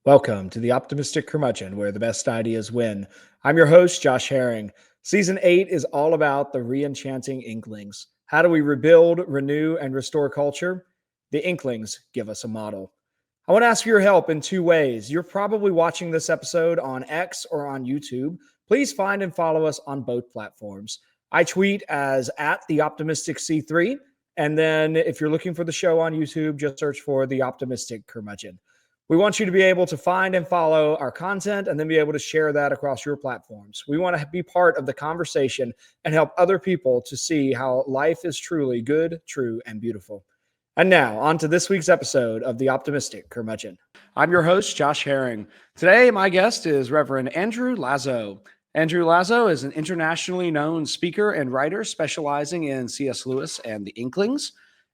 Welcome to the Optimistic Curmudgeon, where the best ideas win. I'm your host, Josh Herring. Season 8 is all about the re-enchanting Inklings. How do we rebuild, renew, and restore culture? The Inklings give us a model. I want to ask for your help in two ways. You're probably watching this episode on X or on YouTube. Please find and follow us on both platforms. I tweet as at the Optimistic C3, and then if you're looking for the show on YouTube, just search for the Optimistic Curmudgeon. We want you to be able to find and follow our content and then be able to share that across your platforms. We want to be part of the conversation and help other people to see how life is truly good, true, and beautiful. And now, on to this week's episode of The Optimistic Curmudgeon. I'm your host, Josh Herring. Today, my guest is Reverend Andrew Lazo. Andrew Lazo is an internationally known speaker and writer specializing in C.S. Lewis and the Inklings.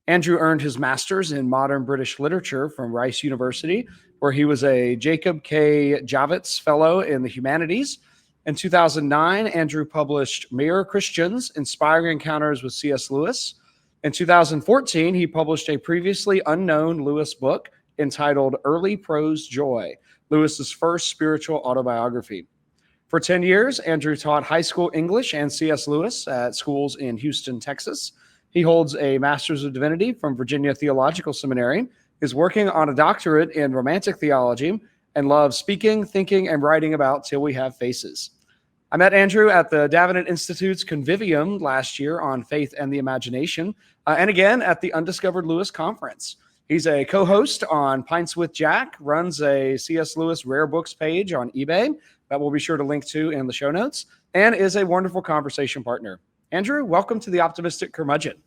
Andrew earned his master's in modern British literature from Rice University, where he was a Jacob K. Javits Fellow in the Humanities. In 2009, Andrew published Mere Christians, Inspiring Encounters with C.S. Lewis. In 2014, he published a previously unknown Lewis book entitled Early Prose Joy, Lewis's first spiritual autobiography. For 10 years, Andrew taught high school English and C.S. Lewis at schools in Houston, Texas. He holds a Master's of Divinity from Virginia Theological Seminary, is working on a doctorate in Romantic Theology, and loves speaking, thinking, and writing about Till We Have Faces. I met Andrew at the Davenant Institute's Convivium last year on Faith and the Imagination, and again at the Undiscovered Lewis Conference. He's a co-host on Pints with Jack, runs a C.S. Lewis Rare Books page on eBay that we'll be sure to link to in the show notes, and is a wonderful conversation partner. Andrew, welcome to the Optimistic Curmudgeon.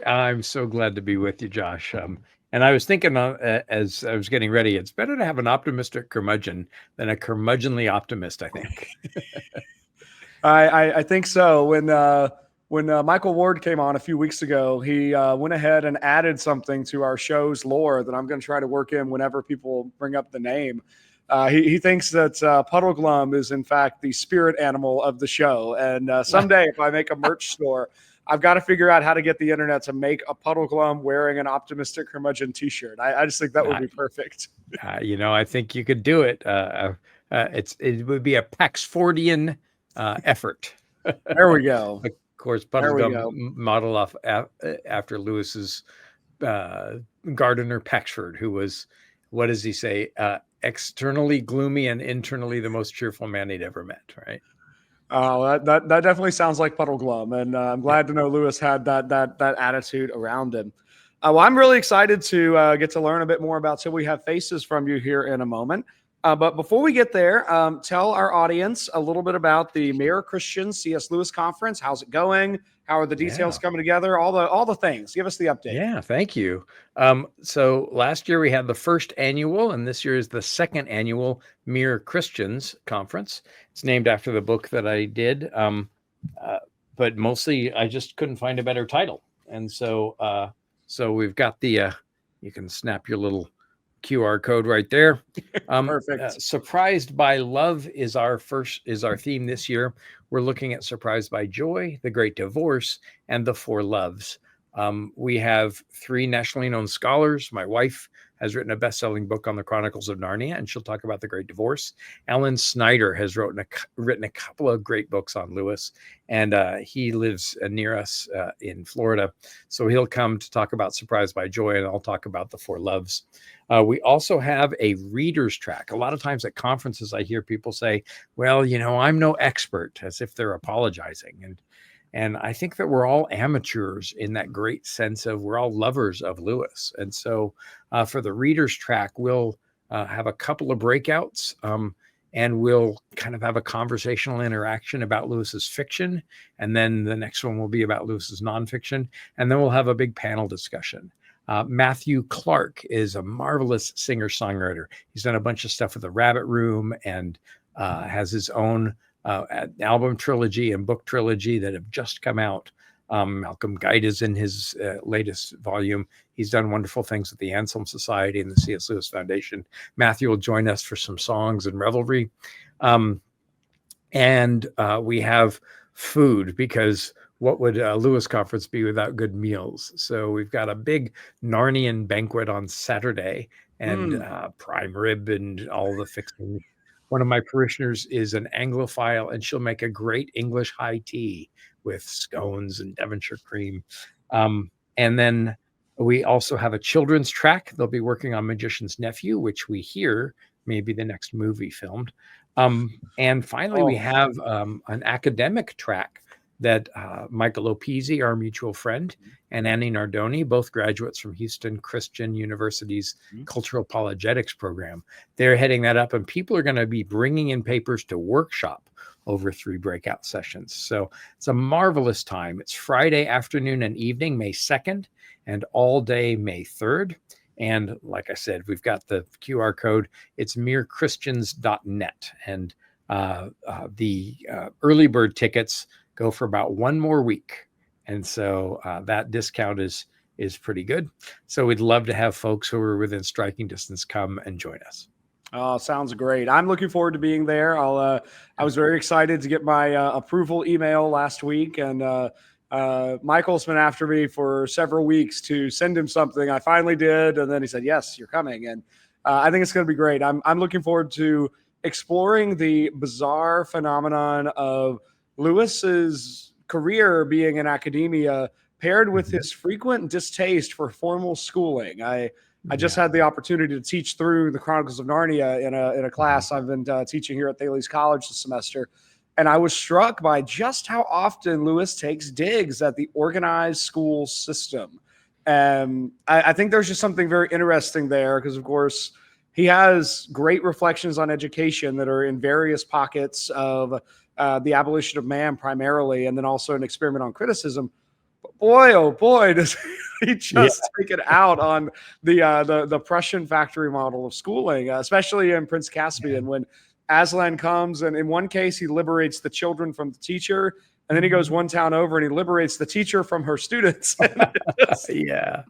I'm so glad to be with you, Josh. And I was thinking as I was getting ready, it's better to have an optimistic curmudgeon than a curmudgeonly optimist, I think. I think so. When Michael Ward came on a few weeks ago, he went ahead and added something to our show's lore that I'm going to try to work in whenever people bring up the name. He thinks that Puddleglum is, in fact, the spirit animal of the show. And someday, if I make a merch store, I've got to figure out how to get the internet to make a Puddleglum wearing an Optimistic Curmudgeon t-shirt. I just think that would be perfect. I think you could do it. It would be a Paxfordian effort. There we go. Of course, Puddleglum modeled off after Lewis's gardener Paxford, who was, what does he say? Externally gloomy and internally the most cheerful man he'd ever met, right? Oh, that definitely sounds like Puddleglum, and I'm glad to know Lewis had that attitude around him. Well, I'm really excited to get to learn a bit more about Till We Have Faces from you here in a moment. But before we get there, tell our audience a little bit about the Mere Christians C.S. Lewis Conference. How's it going? How are the details coming together? All the things. Give us the update. Yeah, thank you. So last year we had the first annual, and this year is the second annual Mere Christians Conference. It's named after the book that I did, but mostly I just couldn't find a better title. And so we've got the you can snap your little QR code right there. Perfect. Surprised by Love is our theme this year. We're looking at Surprised by Joy, The Great Divorce, and The Four Loves. We have three nationally known scholars. My wife has written a best-selling book on the Chronicles of Narnia, and she'll talk about The Great Divorce. Alan Snyder has written a couple of great books on Lewis, and he lives near us in Florida. So he'll come to talk about Surprised by Joy, and I'll talk about The Four Loves. We also have a reader's track. A lot of times at conferences, I hear people say, well, I'm no expert, as if they're apologizing. And I think that we're all amateurs in that great sense of we're all lovers of Lewis. And so for the reader's track, we'll have a couple of breakouts and we'll kind of have a conversational interaction about Lewis's fiction. And then the next one will be about Lewis's nonfiction. And then we'll have a big panel discussion. Matthew Clark is a marvelous singer-songwriter. He's done a bunch of stuff with the Rabbit Room and has his own album trilogy and book trilogy that have just come out. Malcolm Guide is in his latest volume. He's done wonderful things with the Anselm Society and the C.S. Lewis Foundation. Matthew will join us for some songs and revelry. And we have food, because what would a Lewis conference be without good meals? So we've got a big Narnian banquet on Saturday, and prime rib and all the fixings. One of my parishioners is an Anglophile, and she'll make a great English high tea with scones and Devonshire cream. And then we also have a children's track. They'll be working on Magician's Nephew, which we hear may be the next movie filmed. And finally, we have an academic track that Michael Opisi, our mutual friend, and Annie Nardoni, both graduates from Houston Christian University's Cultural Apologetics program. They're heading that up, and people are going to be bringing in papers to workshop over 3 breakout sessions. So it's a marvelous time. It's Friday afternoon and evening, May 2nd, and all day May 3rd. And like I said, we've got the QR code. It's merechristians.net. And the early bird tickets go for about 1 more week. And so that discount is pretty good. So we'd love to have folks who are within striking distance come and join us. Oh, sounds great. I'm looking forward to being there. I was very excited to get my approval email last week, and Michael's been after me for several weeks to send him something. I finally did, and then he said, "Yes, you're coming." And I think it's going to be great. I'm looking forward to exploring the bizarre phenomenon of Lewis's career being in academia paired with his frequent distaste for formal schooling. I just had the opportunity to teach through the Chronicles of Narnia in a class I've been teaching here at Thales College this semester. And I was struck by just how often Lewis takes digs at the organized school system. I think there's just something very interesting there because, of course, he has great reflections on education that are in various pockets of the abolition of man primarily, and then also an experiment on criticism. But boy, oh boy, does he just take it out on the Prussian factory model of schooling, especially in Prince Caspian when Aslan comes, and in one case he liberates the children from the teacher, and then he goes one town over and he liberates the teacher from her students. Yeah,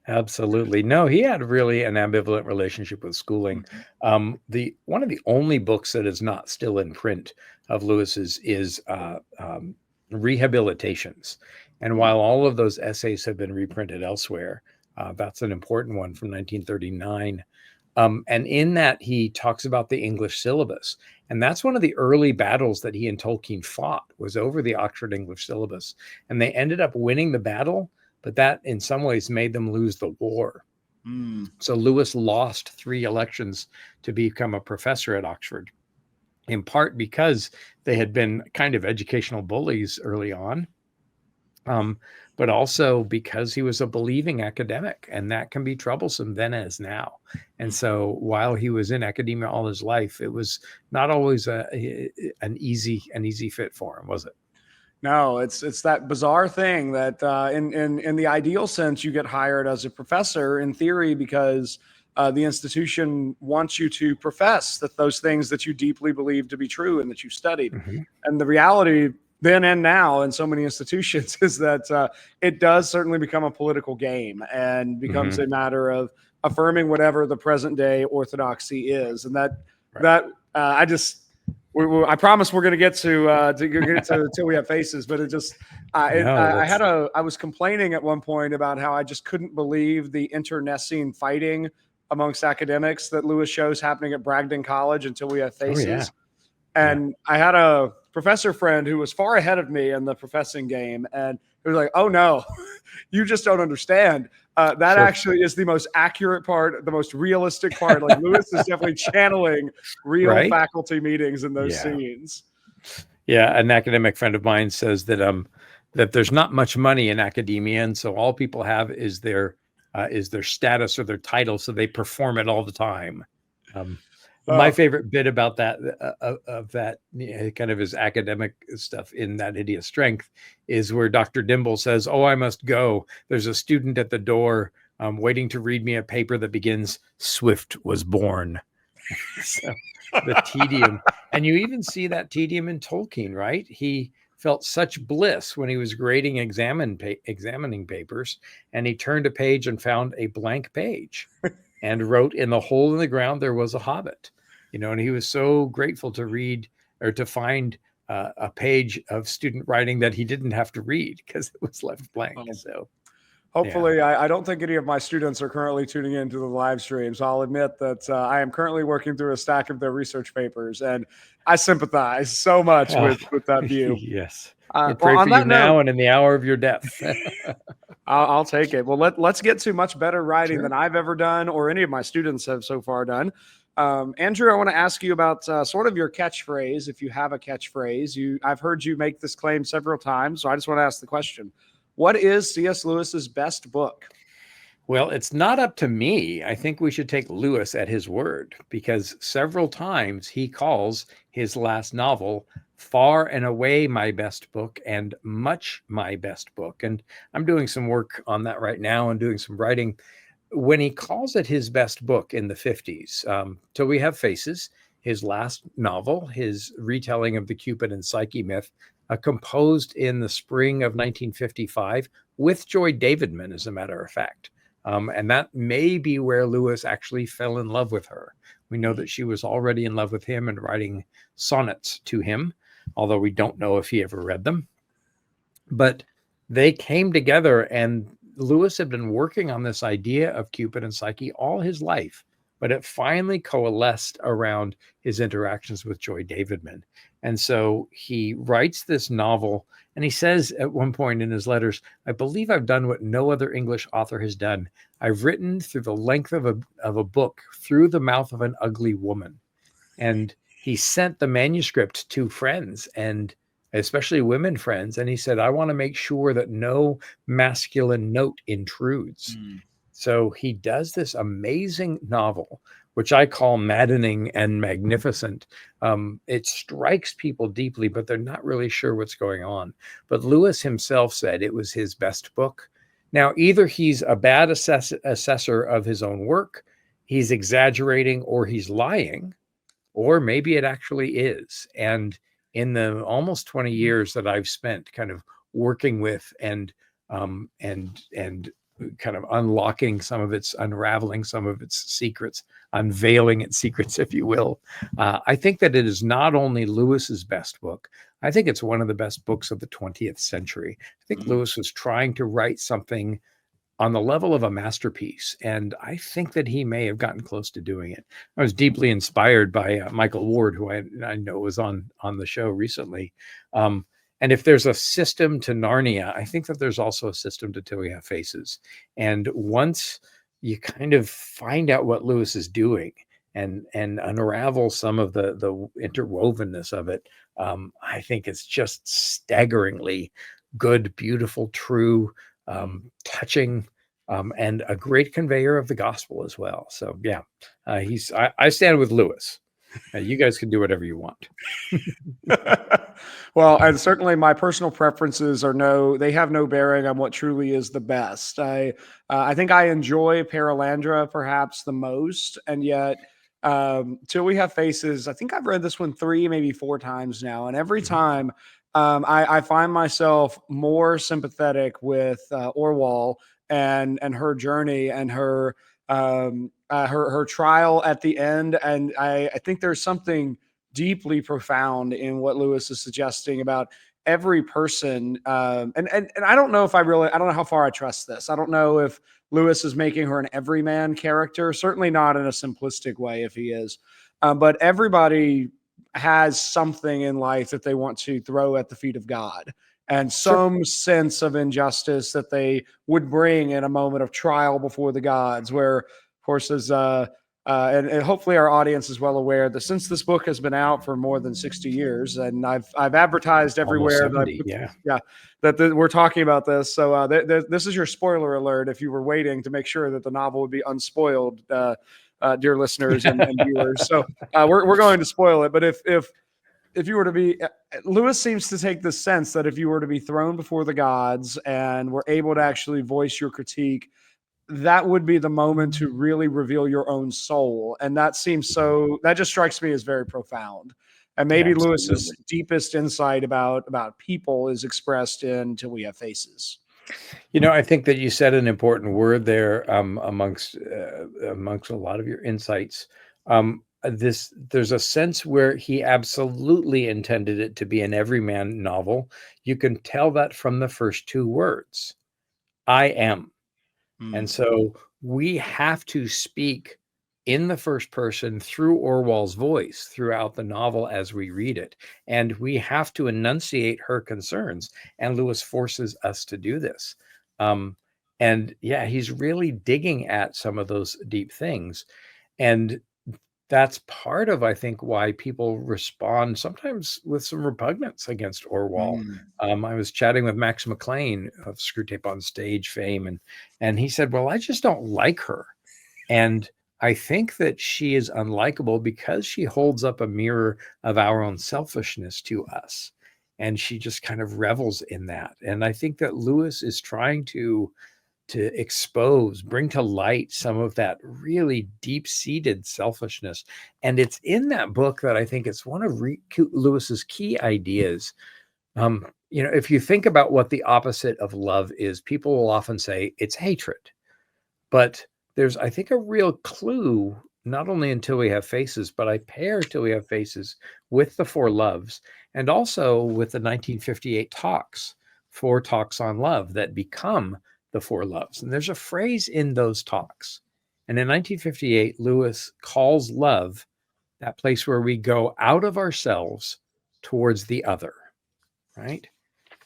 absolutely. No, he had really an ambivalent relationship with schooling. The one of the only books that is not still in print of Lewis's is Rehabilitations. And while all of those essays have been reprinted elsewhere, that's an important one from 1939. And in that, he talks about the English syllabus. And that's one of the early battles that he and Tolkien fought, was over the Oxford English syllabus. And they ended up winning the battle, but that in some ways made them lose the war. So Lewis lost 3 elections to become a professor at Oxford, in part because they had been kind of educational bullies early on. But also because he was a believing academic, and that can be troublesome then as now. And so while he was in academia all his life, it was not always an easy fit for him, was it? No, it's that bizarre thing that in the ideal sense, you get hired as a professor in theory because the institution wants you to profess that those things that you deeply believe to be true and that you studied. And the reality then and now in so many institutions is that it does certainly become a political game and becomes a matter of affirming whatever the present day orthodoxy is. And I promise we're going to get to till we have faces, but I was complaining at one point about how I just couldn't believe the internecine fighting amongst academics that Lewis shows happening at Bragdon College until we have faces. And I had a professor friend who was far ahead of me in the professing game, and he was like, "Oh no, you just don't understand. That actually is the most accurate part, the most realistic part. Like Lewis is definitely channeling real faculty meetings in those scenes." Yeah, an academic friend of mine says that that there's not much money in academia, and so all people have is their status or their title, so they perform it all the time. My favorite bit about that, of that kind of his academic stuff in That Hideous Strength, is where Dr. Dimble says, "Oh, I must go. There's a student at the door waiting to read me a paper that begins, 'Swift was born.'" So the tedium. And you even see that tedium in Tolkien, right? He felt such bliss when he was grading examining papers, and he turned a page and found a blank page. And wrote, "In the hole in the ground there was a hobbit," and he was so grateful to read or to find a page of student writing that he didn't have to read because it was left blank. So Hopefully, I don't think any of my students are currently tuning into the live stream. So I'll admit that I am currently working through a stack of their research papers, and I sympathize so much Oh, with that view. yes. I Well, pray on for you that note, now and in the hour of your death. I'll take it. Well, let's get to much better writing than Sure. I've ever done or any of my students have so far done. Andrew, I want to ask you about sort of your catchphrase. If you have a catchphrase, I've heard you make this claim several times, so I just want to ask the question: what is C.S. Lewis's best book? Well, it's not up to me. I think we should take Lewis at his word, because several times he calls his last novel far and away my best book and much my best book. And I'm doing some work on that right now and doing some writing. When he calls it his best book in the 50s, Till We Have Faces, his last novel, his retelling of the Cupid and Psyche myth, composed in the spring of 1955 with Joy Davidman, as a matter of fact. And that may be where Lewis actually fell in love with her. We know that she was already in love with him and writing sonnets to him, although we don't know if he ever read them. But they came together, and Lewis had been working on this idea of Cupid and Psyche all his life, but it finally coalesced around his interactions with Joy Davidman. And so he writes this novel, and he says at one point in his letters, I believe I've done what no other English author has done. I've written through the length of a book through the mouth of an ugly woman. And he sent the manuscript to friends, and especially women friends. And he said, I want to make sure that no masculine note intrudes. So he does this amazing novel, which I call maddening and magnificent. It strikes people deeply, but they're not really sure what's going on. But Lewis himself said it was his best book. Now, either he's a bad assessor of his own work, he's exaggerating, or he's lying, or maybe it actually is. And in the almost 20 years that I've spent kind of working with and kind of unlocking some of its, unraveling some of its secrets, unveiling its secrets, if you will, I think that it is not only Lewis's best book, I think it's one of the best books of the 20th century. I think Lewis was trying to write something on the level of a masterpiece, and I think that he may have gotten close to doing it. I was deeply inspired by Michael Ward, who I know was on the show recently. And if there's a system to Narnia, I think that there's also a system to Till We Have Faces. And once you kind of find out what Lewis is doing and unravel some of the interwovenness of it, I think it's just staggeringly good, beautiful, true, touching, and a great conveyor of the gospel as well. So yeah, I stand with Lewis. You guys can do whatever you want. Well, and certainly my personal preferences they have no bearing on what truly is the best. I think I enjoy Paralandra perhaps the most, and yet Till We Have Faces, I think I've read this one 3, maybe 4 times now, and every time I find myself more sympathetic with Orwell and her journey and her trial at the end, and I think there's something deeply profound in what Lewis is suggesting about every person. And I don't know if I don't know how far I trust this. I don't know if Lewis is making her an everyman character, certainly not in a simplistic way if he is. But everybody has something in life that they want to throw at the feet of God, and some sense of injustice that they would bring in a moment of trial before the gods, where, of course, as and hopefully our audience is well aware that since this book has been out for more than 60 years, and I've advertised everywhere Almost 70, that we're talking about this. So this is your spoiler alert if you were waiting to make sure that the novel would be unspoiled, dear listeners and viewers. So we're going to spoil it. But if you were to be, Lewis seems to take the sense that if you were to be thrown before the gods and were able to actually voice your critique, that would be the moment to really reveal your own soul. And that just strikes me as very profound. And maybe Lewis's deepest insight about people is expressed in Till We Have Faces. I think that you said an important word there, amongst a lot of your insights. There's a sense where he absolutely intended it to be an everyman novel. You can tell that from the first 2 words, I am. And so we have to speak in the first person through Orwell's voice throughout the novel as we read it. And we have to enunciate her concerns. And Lewis forces us to do this. And yeah, he's really digging at some of those deep things. And that's part of, I think, why people respond sometimes with some repugnance against Orwell. I was chatting with Max McLean of Screwtape on Stage fame, and he said, well, I just don't like her. And I think that she is unlikable because she holds up a mirror of our own selfishness to us. And she just kind of revels in that. And I think that Lewis is trying to expose, bring to light some of that really deep-seated selfishness. And it's in that book that I think it's one of Lewis's key ideas. If you think about what the opposite of love is, people will often say it's hatred. But there's, I think, a real clue, not only Until We Have Faces, but I pair Till We Have Faces with the Four Loves, and also with the 1958 talks, 4 talks on love that become the Four Loves. And there's a phrase in those talks. And in 1958, Lewis calls love that place where we go out of ourselves towards the other, right?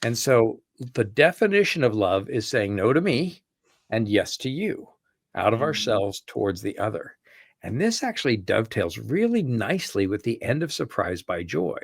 And so the definition of love is saying no to me and yes to you, out of ourselves towards the other. And this actually dovetails really nicely with the end of Surprised by Joy,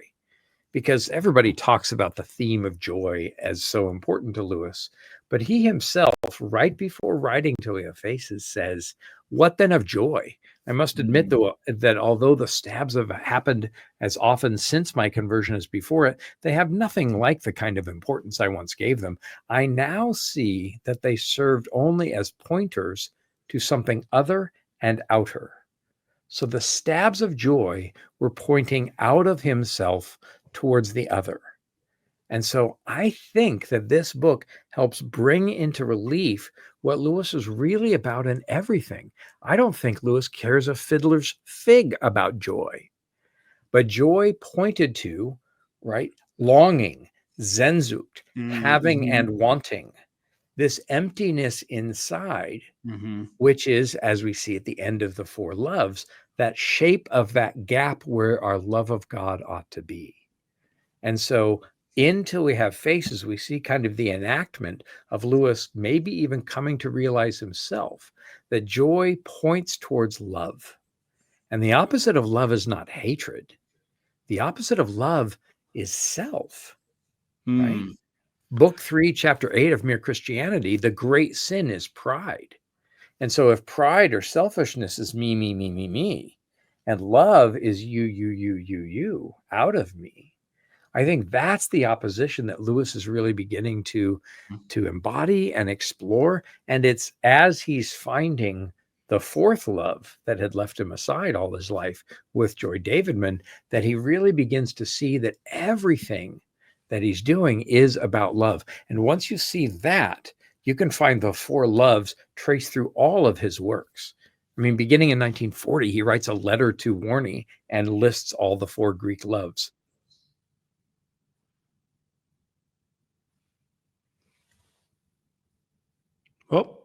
because everybody talks about the theme of joy as so important to Lewis. But he himself, right before writing Till We Have Faces, says, what then of joy? I must admit, though, that although the stabs have happened as often since my conversion as before it, they have nothing like the kind of importance I once gave them. I now see that they served only as pointers to something other and outer. So the stabs of joy were pointing out of himself towards the other. And so I think that this book helps bring into relief what Lewis is really about in everything. I don't think Lewis cares a fiddler's fig about joy, but joy pointed to, right, longing, Sehnsucht, having and wanting, this emptiness inside, which is, as we see at the end of the Four Loves, that shape of that gap where our love of God ought to be. And so Until We Have Faces, we see kind of the enactment of Lewis maybe even coming to realize himself that joy points towards love. And the opposite of love is not hatred. The opposite of love is self, right? Book 3, chapter 8 of Mere Christianity, the great sin is pride. And so if pride or selfishness is me, me, me, me, me, and love is you, you, you, you, you, out of me, I think that's the opposition that Lewis is really beginning to embody and explore. And it's as he's finding the fourth love that had left him aside all his life with Joy Davidman that he really begins to see that everything that he's doing is about love. And once you see that, you can find the four loves traced through all of his works. I mean, beginning in 1940, he writes a letter to Warney and lists all the four Greek loves. Oh,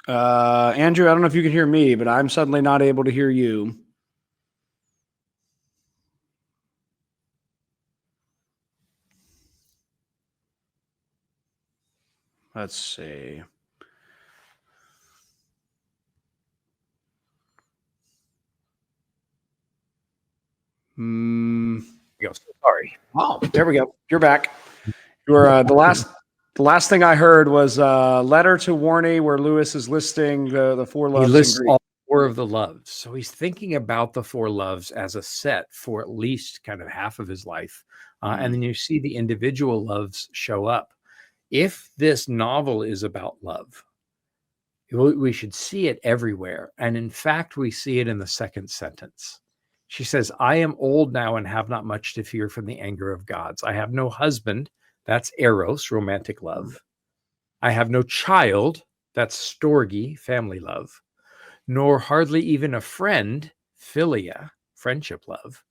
Andrew, I don't know if you can hear me, but I'm suddenly not able to hear you. Let's see. Sorry. Oh, there we go. You're back. You're the last thing I heard was a letter to Warney where Lewis is listing the four loves. He lists all four of the loves. So he's thinking about the four loves as a set for at least kind of half of his life. And then you see the individual loves show up. If this novel is about love, we should see it everywhere. And in fact, we see it in the second sentence. She says, I am old now and have not much to fear from the anger of gods. I have no husband. That's eros, romantic love. I have no child. That's storge, family love. Nor hardly even a friend, philia, friendship love,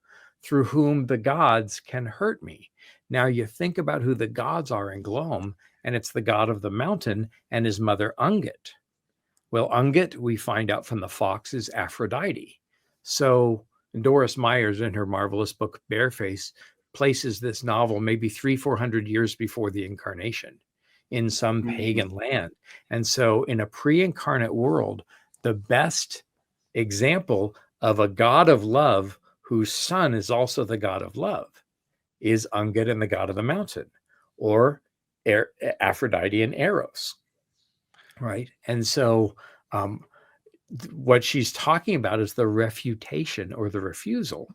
through whom the gods can hurt me. Now you think about who the gods are in Gloam, and it's the god of the mountain and his mother Unget. Well, Unget, we find out from the fox, is Aphrodite. So Doris Myers, in her marvelous book Bareface, places this novel maybe 300-400 years before the incarnation in some pagan land. And so in a pre-incarnate world, the best example of a god of love whose son is also the god of love is Unget and the god of the mountain, or Aphrodite and Eros, right? And so what she's talking about is the refutation or the refusal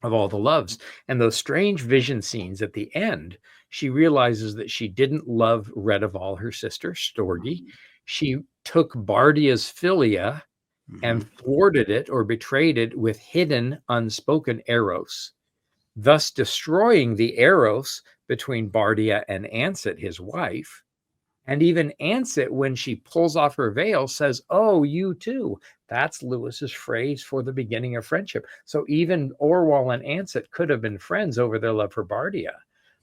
of all the loves. And those strange vision scenes at the end, she realizes that she didn't love Redival, her sister, Storgi. She took Bardia's philia and thwarted it or betrayed it with hidden, unspoken eros, thus destroying the eros between Bardia and Ansit, his wife. And even Ansit, when she pulls off her veil, says, "Oh, you too." That's Lewis's phrase for the beginning of friendship. So even Orwell and Ansit could have been friends over their love for Bardia,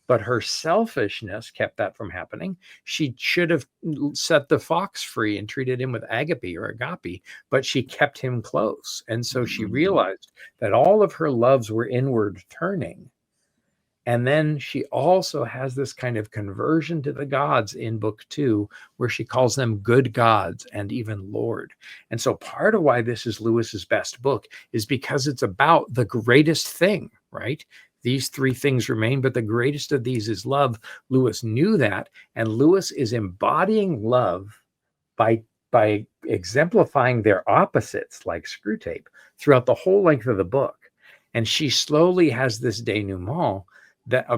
but her selfishness kept that from happening. She should have set the fox free and treated him with agape or agape, but she kept him close. And so she realized that all of her loves were inward turning. And then she also has this kind of conversion to the gods in book 2, where she calls them good gods and even Lord. And so part of why this is Lewis's best book is because it's about the greatest thing, right? These 3 things remain, but the greatest of these is love. Lewis knew that, and Lewis is embodying love by exemplifying their opposites, like Screwtape, throughout the whole length of the book. And she slowly has this denouement that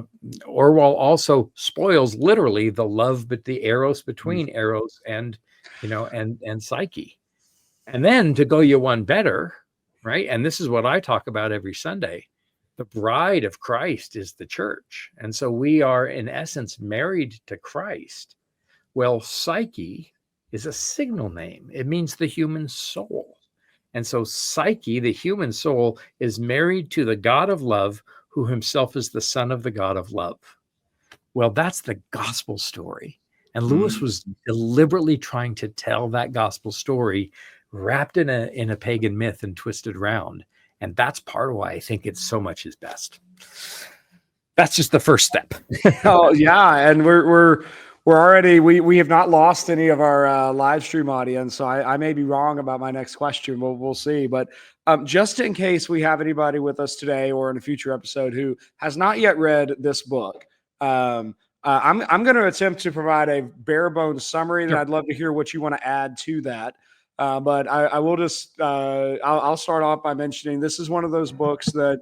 Orwell also spoils literally the love, but the eros between Eros and, and Psyche. And then to go you one better, right? And this is what I talk about every Sunday. The bride of Christ is the church. And so we are in essence married to Christ. Well, Psyche is a signal name. It means the human soul. And so Psyche, the human soul, is married to the God of love, who himself is the son of the God of love. Well, that's the gospel story. And Lewis was deliberately trying to tell that gospel story wrapped in a pagan myth and twisted around. And that's part of why I think it's so much his best. That's just the first step. Oh yeah, and we're already we have not lost any of our live stream audience, so I may be wrong about my next question. We'll see. But just in case we have anybody with us today or in a future episode who has not yet read this book, I'm going to attempt to provide a bare bones summary. That I'd love to hear what you want to add to that. But I will just I'll start off by mentioning this is one of those books that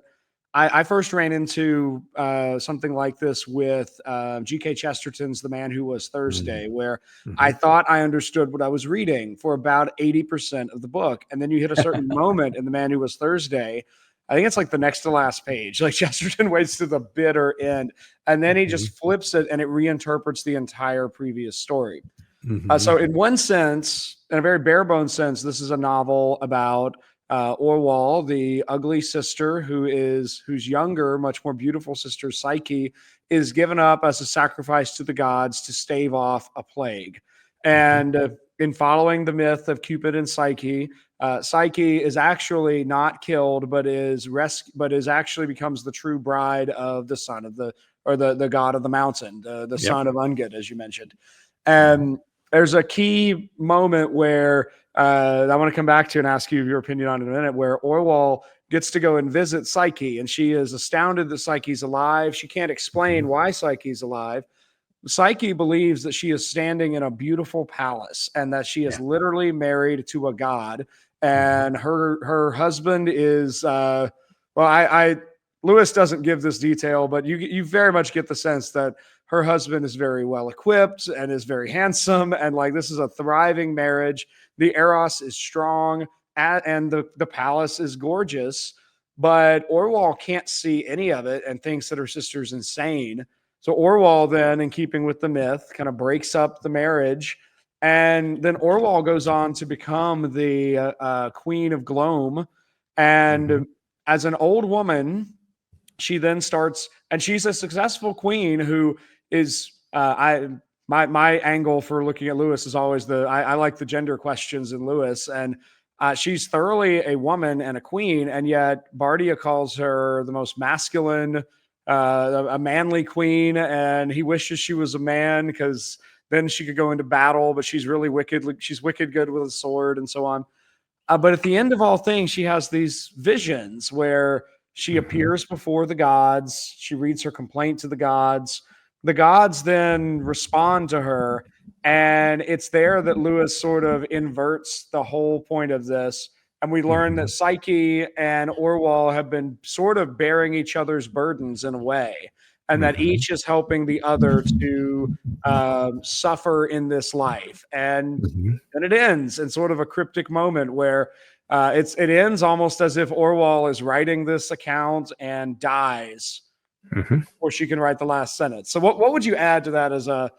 I first ran into something like this with G.K. Chesterton's The Man Who Was Thursday, where I thought I understood what I was reading for about 80% of the book. And then you hit a certain moment in The Man Who Was Thursday. I think it's like the next to last page. Like Chesterton waits to the bitter end, and then he just flips it and it reinterprets the entire previous story. So in one sense, in a very bare bones sense, this is a novel about Orwell, the ugly sister whose younger, much more beautiful sister, Psyche, is given up as a sacrifice to the gods to stave off a plague. And in following the myth of Cupid and Psyche, Psyche is actually not killed, but is actually becomes the true bride of the son of the god of the mountain, the son of Unget, as you mentioned. And there's a key moment where I want to come back to and ask you your opinion on in a minute, where Orwell gets to go and visit Psyche, and she is astounded that Psyche's alive. She can't explain why Psyche's alive. Psyche believes that she is standing in a beautiful palace and that she is literally married to a god, and her husband is Lewis doesn't give this detail, but you very much get the sense that her husband is very well equipped and is very handsome, and like this is a thriving marriage. The eros is strong, and the palace is gorgeous, but Orwell can't see any of it and thinks that her sister's insane. So Orwell then, in keeping with the myth, kind of breaks up the marriage, and then Orwell goes on to become the Queen of Glome, and as an old woman, she then starts, and she's a successful queen who is my angle for looking at Lewis is always I like the gender questions in Lewis, and she's thoroughly a woman and a queen, and yet Bardia calls her the most masculine, a manly queen, and he wishes she was a man because then she could go into battle, but she's really wicked. She's wicked good with a sword and so on. But at the end of all things, she has these visions where she appears before the gods. She reads her complaint to the gods. The gods then respond to her. And it's there that Lewis sort of inverts the whole point of this. And we learn that Psyche and Orwell have been sort of bearing each other's burdens in a way, and that each is helping the other to suffer in this life. And then it ends in sort of a cryptic moment where it ends almost as if Orwell is writing this account and dies before she can write the last sentence. So what would you add to that as a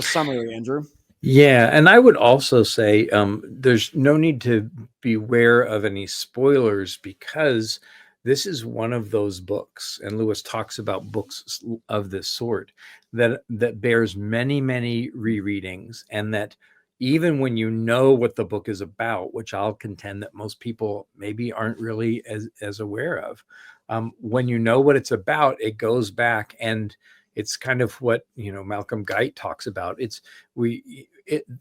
summary, Andrew? Yeah, and I would also say there's no need to beware of any spoilers, because this is one of those books, and Lewis talks about books of this sort that bears many, many rereadings, and that even when you know what the book is about, which I'll contend that most people maybe aren't really as aware of, when you know what it's about, it goes back, and it's kind of what Malcolm Guite talks about. We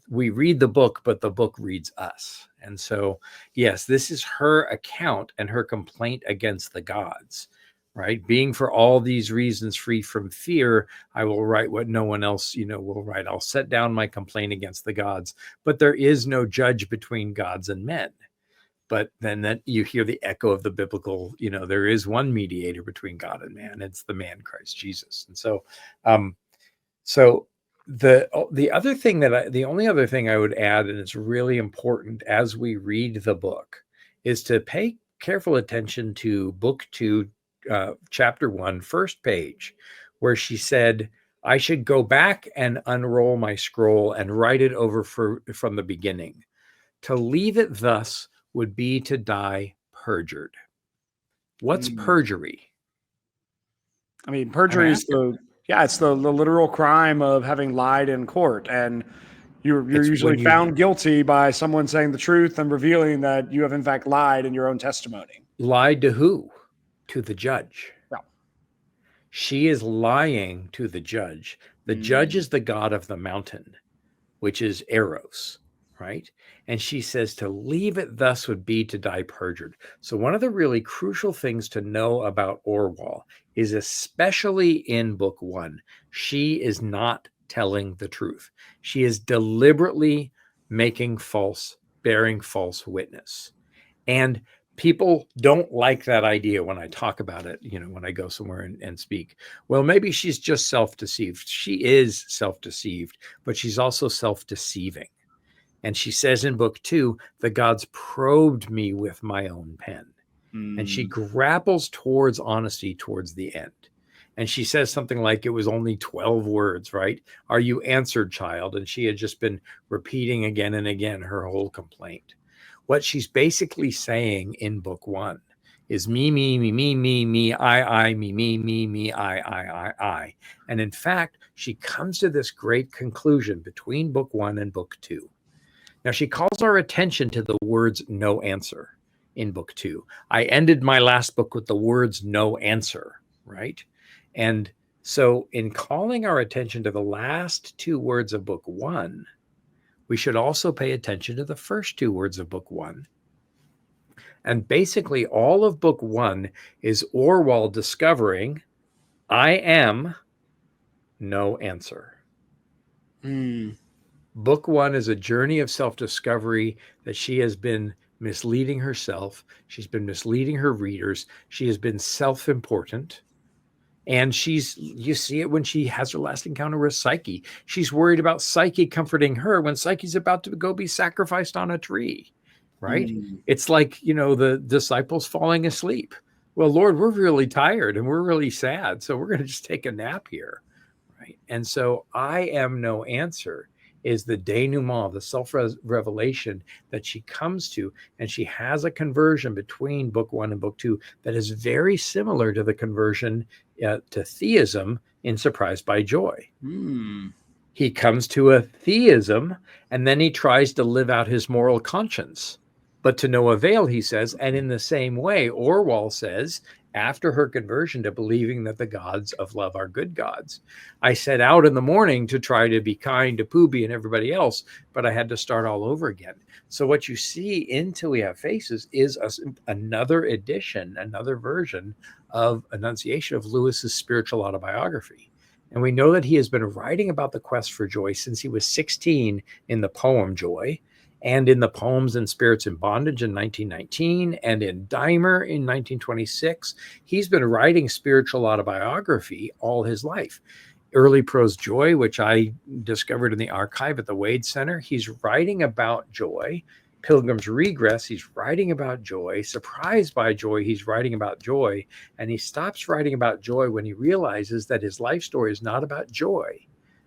read the book, but the book reads us. And so, yes, this is her account and her complaint against the gods, right? Being for all these reasons free from fear, I will write what no one else, will write. I'll set down my complaint against the gods, but there is no judge between gods and men. But then that you hear the echo of the biblical, there is one mediator between God and man. It's the man Christ Jesus. And so, the other thing the only other thing I would add, and it's really important as we read the book, is to pay careful attention to book 2, chapter 1, first page, where she said, I should go back and unroll my scroll and write it over from the beginning. To leave it thus would be to die perjured. What's perjury? I mean, perjury is it's the literal crime of having lied in court, and you're usually found guilty by someone saying the truth and revealing that you have in fact lied in your own testimony. Lied to who? To the judge. Yeah. She is lying to the judge. The judge is the god of the mountain, which is Eros, right? And she says to leave it thus would be to die perjured. So one of the really crucial things to know about Orwell is, especially in book 1, she is not telling the truth. She is deliberately bearing false witness. And people don't like that idea when I talk about it, when I go somewhere and speak. Well, maybe she's just self-deceived. She is self-deceived, but she's also self-deceiving. And she says in book 2, the gods probed me with my own pen. And she grapples towards honesty towards the end. And she says something like, it was only 12 words, right? Are you answered, child? And she had just been repeating again and again her whole complaint. What she's basically saying in book 1 is me, me, me, me, me, me, I, me, me, me, me, I. And in fact, she comes to this great conclusion between book 1 and book 2. Now, she calls our attention to the words no answer in book 2. I ended my last book with the words no answer, right? And so in calling our attention to the last 2 words of book 1, we should also pay attention to the first 2 words of book 1. And basically all of book 1 is Orwell discovering, I am no answer. Book 1 is a journey of self-discovery that she has been misleading herself. She's been misleading her readers. She has been self-important. And you see it when she has her last encounter with Psyche. She's worried about Psyche comforting her when Psyche's about to go be sacrificed on a tree, right? It's like, the disciples falling asleep. Well, Lord, we're really tired and we're really sad, so we're going to just take a nap here, right? And so I am no answer is the denouement, the self-revelation that she comes to, and she has a conversion between book 1 and book 2 that is very similar to the conversion to theism in Surprised by Joy. He comes to a theism, and then he tries to live out his moral conscience, but to no avail, he says. And in the same way, Orwell says, after her conversion to believing that the gods of love are good gods, I set out in the morning to try to be kind to Pooby and everybody else, but I had to start all over again. So what you see in Till We Have Faces is another edition, another version of enunciation of Lewis's spiritual autobiography. And we know that he has been writing about the quest for joy since he was 16 in the poem Joy, and in the poems and Spirits in Bondage in 1919, and in Dimer in 1926. He's been writing spiritual autobiography all his life. Early Prose Joy, which I discovered in the archive at the Wade Center, he's writing about joy. Pilgrim's Regress, he's writing about joy. Surprised by Joy, he's writing about joy. And he stops writing about joy when he realizes that his life story is not about joy,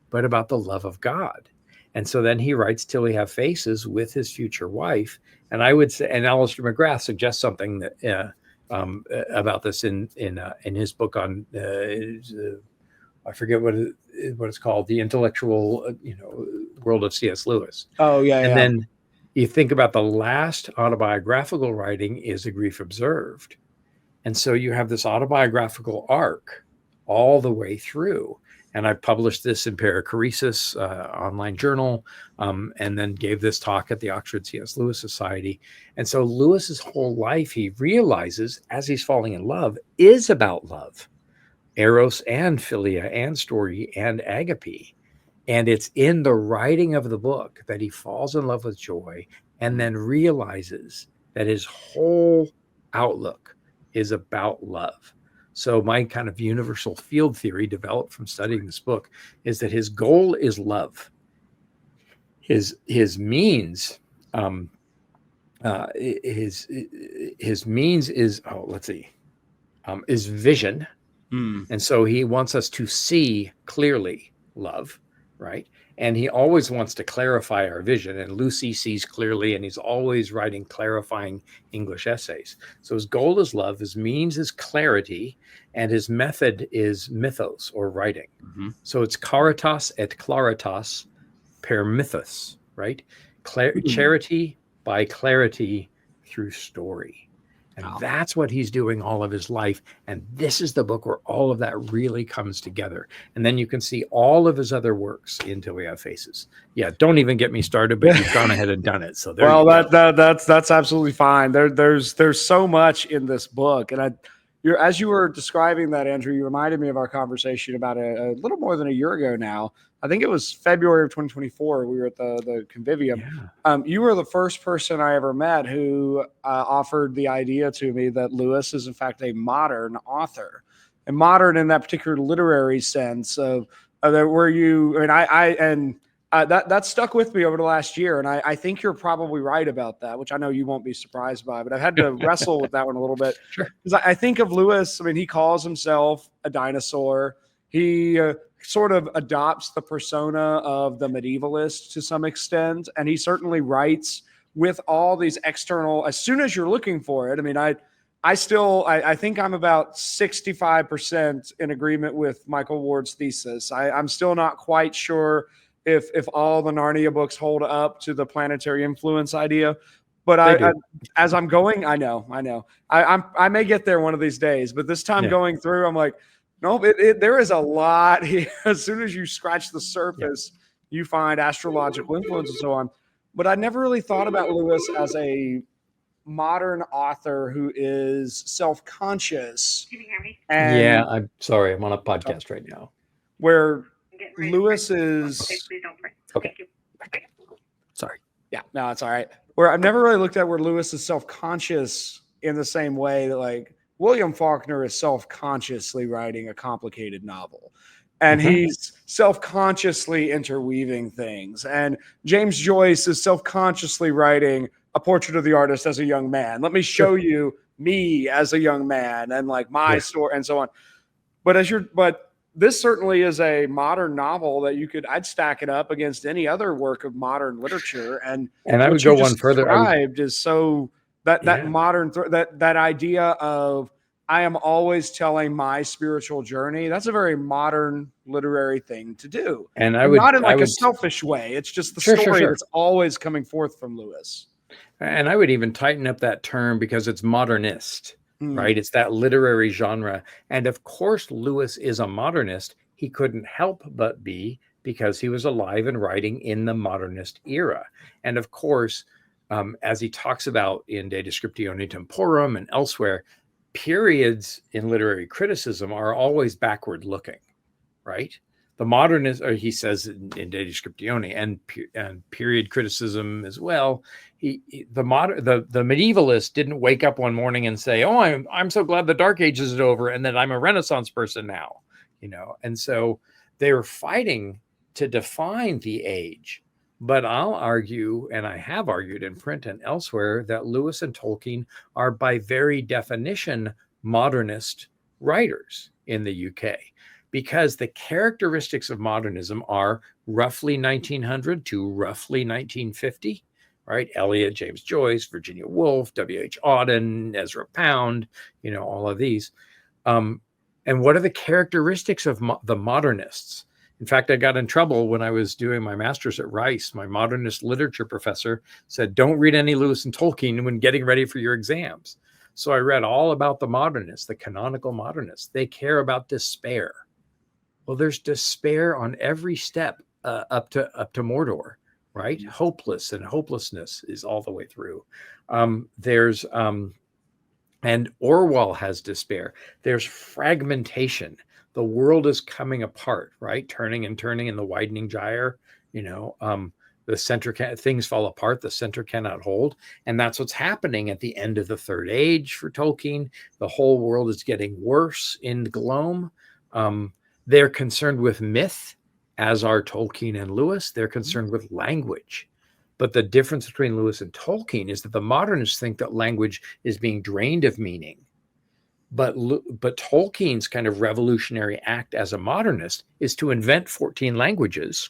but about the love of God. And so then he writes Till We Have Faces with his future wife. And I would say, and Alistair McGrath suggests something that about this in his book on, I forget what it's called, The Intellectual World of C.S. Lewis. Oh, yeah. And then you think about the last autobiographical writing is A Grief Observed. And so you have this autobiographical arc all the way through. And I published this in Perichoresis online journal, and then gave this talk at the Oxford C.S. Lewis Society. And so Lewis's whole life, he realizes, as he's falling in love, is about love. Eros and Philia and Story and Agape. And it's in the writing of the book that he falls in love with joy and then realizes that his whole outlook is about love. So my kind of universal field theory developed from studying this book is that his goal is love. His means, his means is, is vision. And so he wants us to see clearly love, right? And he always wants to clarify our vision. And Lucy sees clearly, and he's always writing clarifying English essays. So his goal is love, his means is clarity, and his method is mythos, or writing. So it's caritas et claritas per mythos, right? Charity by clarity through story. And that's what he's doing all of his life. And this is the book where all of that really comes together. And then you can see all of his other works in Till We Have Faces. Yeah, don't even get me started, but you've gone ahead and done it. So there you go. That's absolutely fine. There's so much in this book. And as you were describing that, Andrew, you reminded me of our conversation about a little more than a year ago now. I think it was February of 2024. We were at the Convivium. Yeah. You were the first person I ever met who offered the idea to me that Lewis is, in fact, a modern author, and modern in that particular literary sense of where you. I mean, that stuck with me over the last year, and I think you're probably right about that, which I know you won't be surprised by. But I've had to wrestle with that one a little bit. Sure. Because I think of Lewis. I mean, he calls himself a dinosaur. He sort of adopts the persona of the medievalist to some extent. And he certainly writes with all these external, as soon as you're looking for it. I mean, I think I'm about 65% in agreement with Michael Ward's thesis. I'm still not quite sure if all the Narnia books hold up to the planetary influence idea. But as I'm going, I know. I may get there one of these days, but this time going through, I'm like, no, there is a lot here. As soon as you scratch the surface, you find astrological influence and so on. But I never really thought about Lewis as a modern author who is self-conscious. Can you hear me? Yeah, I'm sorry. I'm on a podcast right now. Where Lewis is... Okay, please don't pray. Okay. Thank you. Sorry. Yeah, no, it's all right. Where I've never really looked at where Lewis is self-conscious in the same way that, like, William Faulkner is self-consciously writing a complicated novel, and he's self-consciously interweaving things. And James Joyce is self-consciously writing a portrait of the artist as a young man. Let me show you me as a young man and like my story and so on. But this certainly is a modern novel that I'd stack it up against any other work of modern literature. And I would go one further. Described is so. That modern that idea of I am always telling my spiritual journey. That's a very modern literary thing to do. And And not in I like a would, selfish way. It's just the sure, sure, story sure. that's always coming forth from Lewis. And I would even tighten up that term because it's modernist, right? It's that literary genre. And of course, Lewis is a modernist. He couldn't help but be, because he was alive and writing in the modernist era. And of course, as he talks about in De Descriptione Temporum and elsewhere, periods in literary criticism are always backward looking, right? The modernist, or he says in De Descriptione, and period criticism as well. The medievalist didn't wake up one morning and say, "Oh, I'm so glad the Dark Ages is over, and that I'm a Renaissance person now," And so they were fighting to define the age. But I'll argue, and I have argued in print and elsewhere, that Lewis and Tolkien are by very definition modernist writers in the UK, because the characteristics of modernism are roughly 1900 to roughly 1950, right? Eliot, James Joyce, Virginia Woolf, W.H. Auden, Ezra Pound, all of these. And what are the characteristics of the modernists? In fact, I got in trouble when I was doing my master's at Rice. My modernist literature professor said, don't read any Lewis and Tolkien when getting ready for your exams. So I read all about the modernists, the canonical modernists. They care about despair. Well, there's despair on every step up to Mordor, right? Hopeless and hopelessness is all the way through. And Orwell has despair. There's fragmentation. The world is coming apart, right? Turning and turning in the widening gyre. The center things fall apart. The center cannot hold, and that's what's happening at the end of the Third Age for Tolkien. The whole world is getting worse in gloam. They're concerned with myth, as are Tolkien and Lewis. They're concerned with language. But the difference between Lewis and Tolkien is that the modernists think that language is being drained of meaning. But Tolkien's kind of revolutionary act as a modernist is to invent 14 languages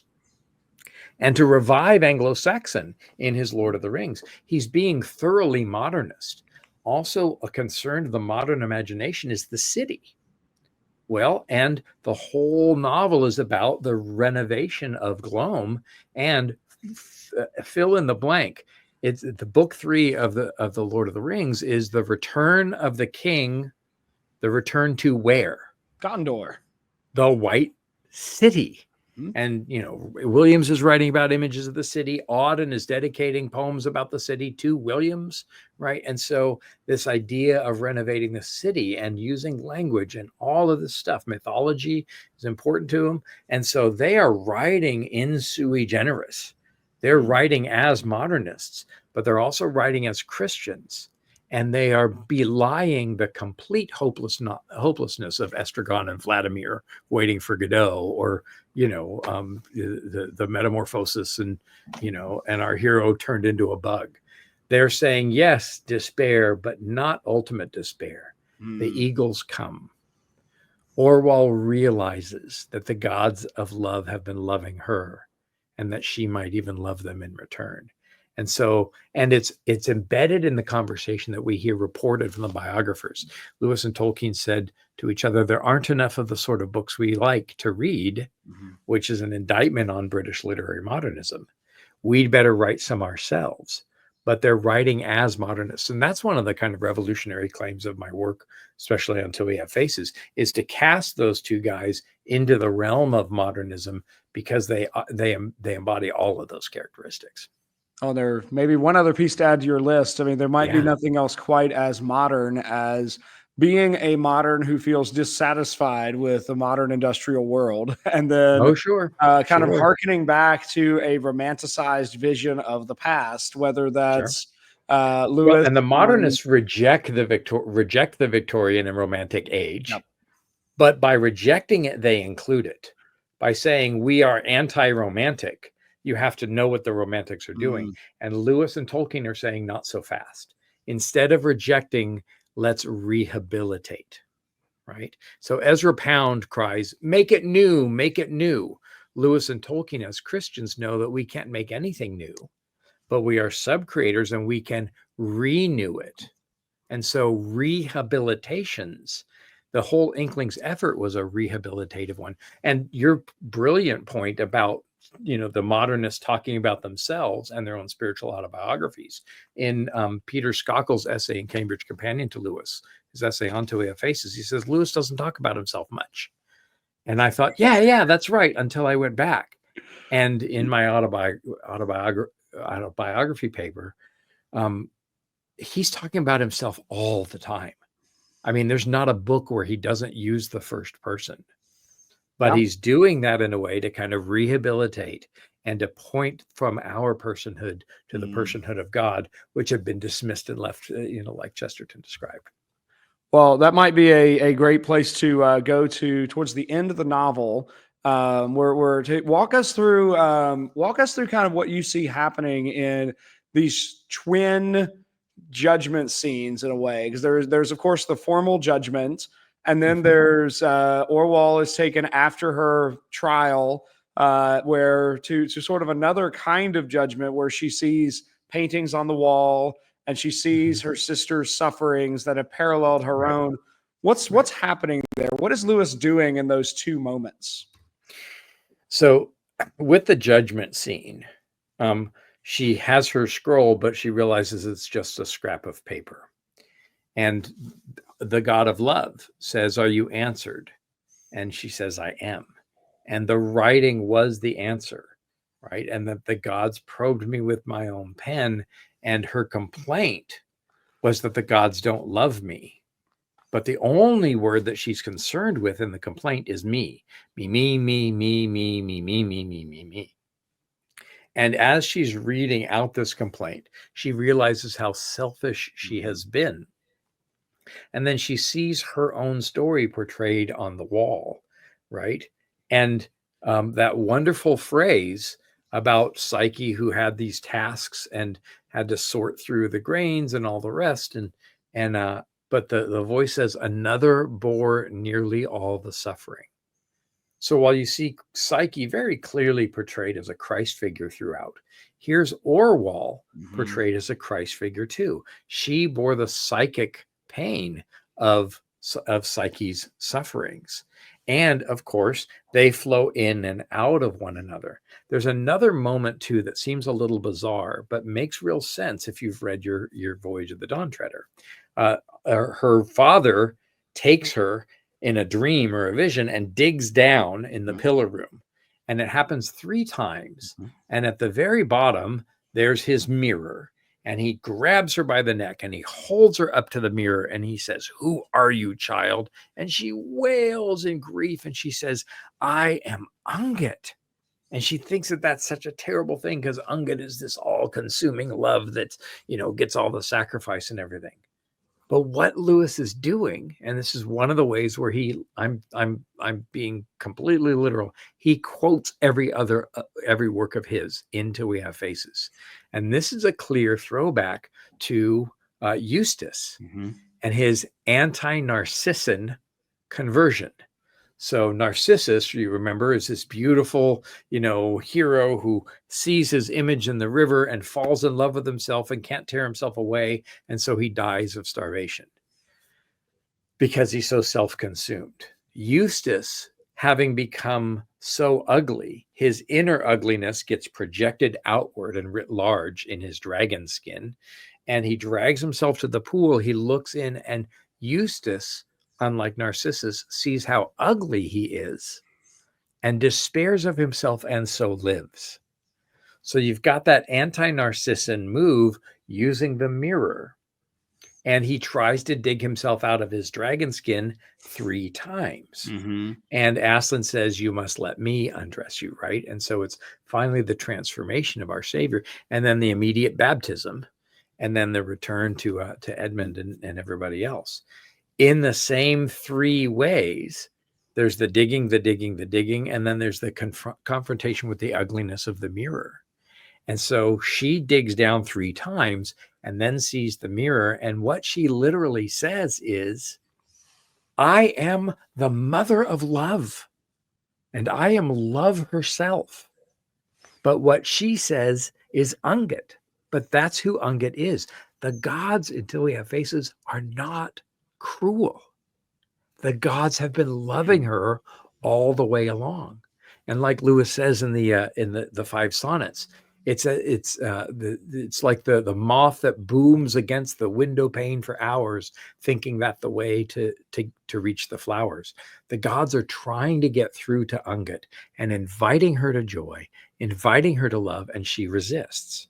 and to revive Anglo-Saxon in his Lord of the Rings. He's being thoroughly modernist. Also, a concern of the modern imagination is the city. Well, and the whole novel is about the renovation of Gloam, and fill in the blank. It's the book 3 of the Lord of the Rings is the return of the king. The return to where? Gondor. The White City. And, Williams is writing about images of the city. Auden is dedicating poems about the city to Williams, right? And so this idea of renovating the city and using language and all of this stuff, mythology is important to them. And so they are writing in sui generis. They're writing as modernists, but they're also writing as Christians. And they are belying the complete hopelessness of Estragon and Vladimir waiting for Godot, or the metamorphosis, and our hero turned into a bug. They're saying, yes, despair, but not ultimate despair. The eagles come. Orwell realizes that the gods of love have been loving her, and that she might even love them in return. And so, and it's embedded in the conversation that we hear reported from the biographers. Lewis and Tolkien said to each other, there aren't enough of the sort of books we like to read, which is an indictment on British literary modernism. We'd better write some ourselves. But they're writing as modernists. And that's one of the kind of revolutionary claims of my work, especially Until We Have Faces, is to cast those two guys into the realm of modernism, because they embody all of those characteristics. Oh, there may be one other piece to add to your list. I mean, there might be nothing else quite as modern as being a modern who feels dissatisfied with the modern industrial world, and then kind of hearkening back to a romanticized vision of the past, whether that's Lewis. And the modernists reject the Victorian and Romantic age, but by rejecting it, they include it. By saying we are anti-romantic, you have to know what the romantics are doing. And Lewis and Tolkien are saying, not so fast. Instead of rejecting, let's rehabilitate, right? So Ezra Pound cries, make it new, make it new. Lewis and Tolkien as Christians know that we can't make anything new, but we are sub-creators and we can renew it. And so rehabilitations, the whole Inklings effort was a rehabilitative one. And your brilliant point about, the modernists talking about themselves and their own spiritual autobiographies in Peter Skockel's essay in Cambridge Companion to Lewis, his essay Until We Have Faces, he says Lewis doesn't talk about himself much. And I thought, yeah, that's right, until I went back. And in my autobiography paper, he's talking about himself all the time. I mean, there's not a book where he doesn't use the first person, but he's doing that in a way to kind of rehabilitate and to point from our personhood to the personhood of God, which had been dismissed and left, like Chesterton described. Well, that might be a great place to go to towards the end of the novel. Where to walk us through kind of what you see happening in these twin judgment scenes in a way, because there's of course the formal judgment, and then there's Orwell is taken after her trial, where to sort of another kind of judgment where she sees paintings on the wall and she sees her sister's sufferings that have paralleled her own. What's happening there? What is Lewis doing in those two moments? So with the judgment scene, she has her scroll, but she realizes it's just a scrap of paper. And the God of love says, "Are you answered?" And she says, "I am." And the writing was the answer, right? And that the gods probed me with my own pen. And her complaint was that the gods don't love me. But the only word that she's concerned with in the complaint is me. Me, me, me, me, me, me, me, me, me, me, me. And as she's reading out this complaint, she realizes how selfish she has been. And then she sees her own story portrayed on the wall, right? And that wonderful phrase about Psyche, who had these tasks and had to sort through the grains and all the rest. But the voice says, "Another bore nearly all the suffering." So while you see Psyche very clearly portrayed as a Christ figure throughout, here's Orwell portrayed as a Christ figure too. She bore the psychic pain of Psyche's sufferings. And of course, they flow in and out of one another. There's another moment too that seems a little bizarre, but makes real sense if you've read your Voyage of the Dawn Treader. Her father takes her in a dream or a vision and digs down in the pillar room. And it happens 3 times. And at the very bottom, there's his mirror. And he grabs her by the neck and he holds her up to the mirror and he says, "Who are you, child?" And she wails in grief and she says, "I am Unget." And she thinks that that's such a terrible thing because Unget is this all-consuming love that, gets all the sacrifice and everything. But what Lewis is doing, and this is one of the ways where I'm being completely literal, he quotes every work of his Until We Have Faces. And this is a clear throwback to Eustace and his anti-Narcissan conversion. So Narcissus, you remember, is this beautiful, hero who sees his image in the river and falls in love with himself and can't tear himself away. And so he dies of starvation because he's so self-consumed. Eustace, having become so ugly, his inner ugliness gets projected outward and writ large in his dragon skin. And he drags himself to the pool. He looks in, and Eustace, unlike Narcissus, sees how ugly he is and despairs of himself and so lives. So you've got that anti-Narcissan move using the mirror. And he tries to dig himself out of his dragon skin 3 times. And Aslan says, "You must let me undress you," right? And so it's finally the transformation of our Savior, and then the immediate baptism, and then the return to Edmund and everybody else. In the same 3 ways, there's the digging, and then there's the confrontation with the ugliness of the mirror. And so she digs down 3 times and then sees the mirror. And what she literally says is, "I am the mother of love, and I am love herself." But what she says is Unget. But that's who Unget is, the gods, until we have faces, are not cruel. The gods have been loving her all the way along. And like Lewis says in the five sonnets, it's like the moth that booms against the window pane for hours, thinking that the way to reach the flowers. The gods are trying to get through to Ungut and inviting her to joy, inviting her to love, and she resists.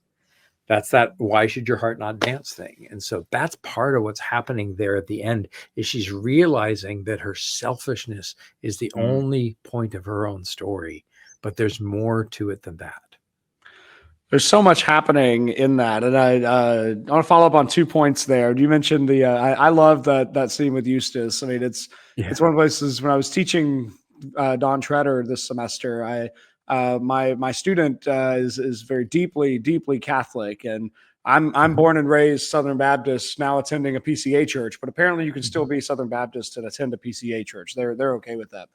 That's that why should your heart not dance thing. And so that's part of what's happening there at the end, is she's realizing that her selfishness is the only point of her own story, but there's more to it than that. There's so much happening in that, and I want to follow up on 2 points there. You mentioned I love that scene with Eustace. I mean, it's one of the places when I was teaching Don Treader this semester. My student is very deeply Catholic, and I'm born and raised Southern Baptist, now attending a PCA church. But apparently, you can still be Southern Baptist and attend a PCA church. They're okay with that.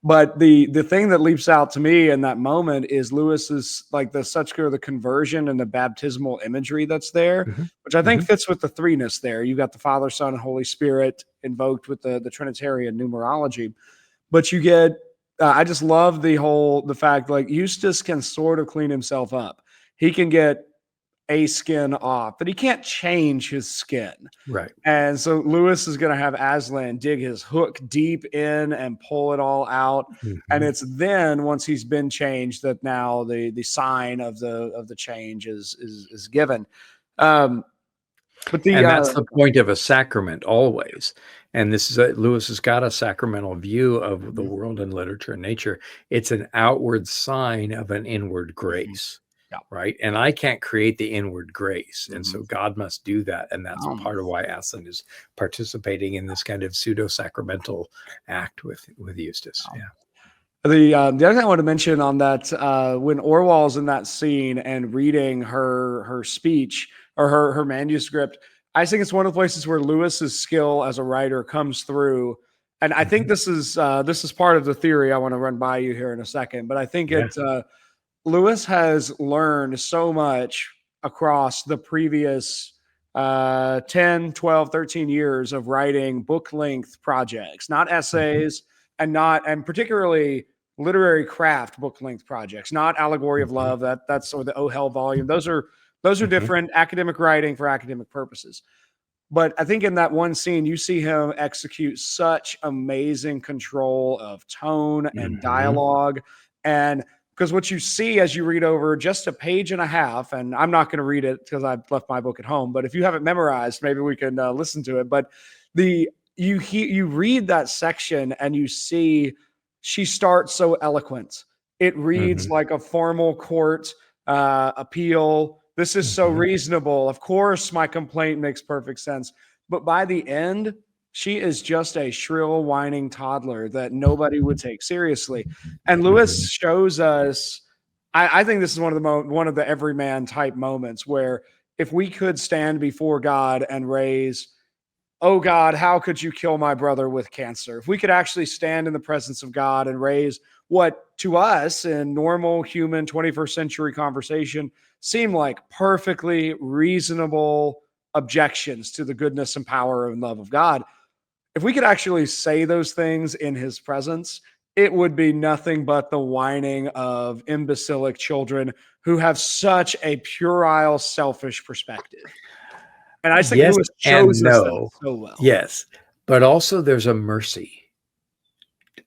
But the thing that leaps out to me in that moment is Lewis's like the conversion and the baptismal imagery that's there, which I think fits with the threeness there. You got the Father, Son, and Holy Spirit invoked with the Trinitarian numerology, but you get I just love the fact like Eustace can sort of clean himself up. He can get a skin off, but he can't change his skin. Right. And so Lewis is going to have Aslan dig his hook deep in and pull it all out. And it's then once he's been changed that now the sign of the change is given. But that's the point of a sacrament always. And this is Lewis has got a sacramental view of the world and literature and nature. It's an outward sign of an inward grace. Yeah. Right. And I can't create the inward grace. And so God must do that. And that's part of why Aslan is participating in this kind of pseudo-sacramental act with Eustace. Yeah. The other thing I want to mention on that, when Orwell's in that scene and reading her speech or her manuscript, I think it's one of the places where Lewis's skill as a writer comes through. And I think this is part of the theory I want to run by you here in a second. But I think Lewis has learned so much across the previous 10, 12, 13 years of writing book-length projects, not essays and particularly literary craft book-length projects, not Allegory of Love, that's or the Oh Hell volume. Those are different academic writing for academic purposes. But I think in that one scene, you see him execute such amazing control of tone and dialogue. And because what you see as you read over just a page and a half, and I'm not going to read it because I've left my book at home, but if you have it memorized, maybe we can listen to it. But you read that section and you see she starts so eloquent. It reads like a formal court appeal. This is so reasonable. Of course, my complaint makes perfect sense. But by the end, she is just a shrill, whining toddler that nobody would take seriously. And Lewis shows us, I think this is one of the everyman type moments where if we could stand before God and raise, oh God, how could you kill my brother with cancer? If we could actually stand in the presence of God and raise what to us in normal human 21st century conversation seem like perfectly reasonable objections to the goodness and power and love of God. If we could actually say those things in his presence, it would be nothing but the whining of imbecilic children who have such a puerile, selfish perspective. And I think Lewis shows us that so well. Yes, but also there's a mercy.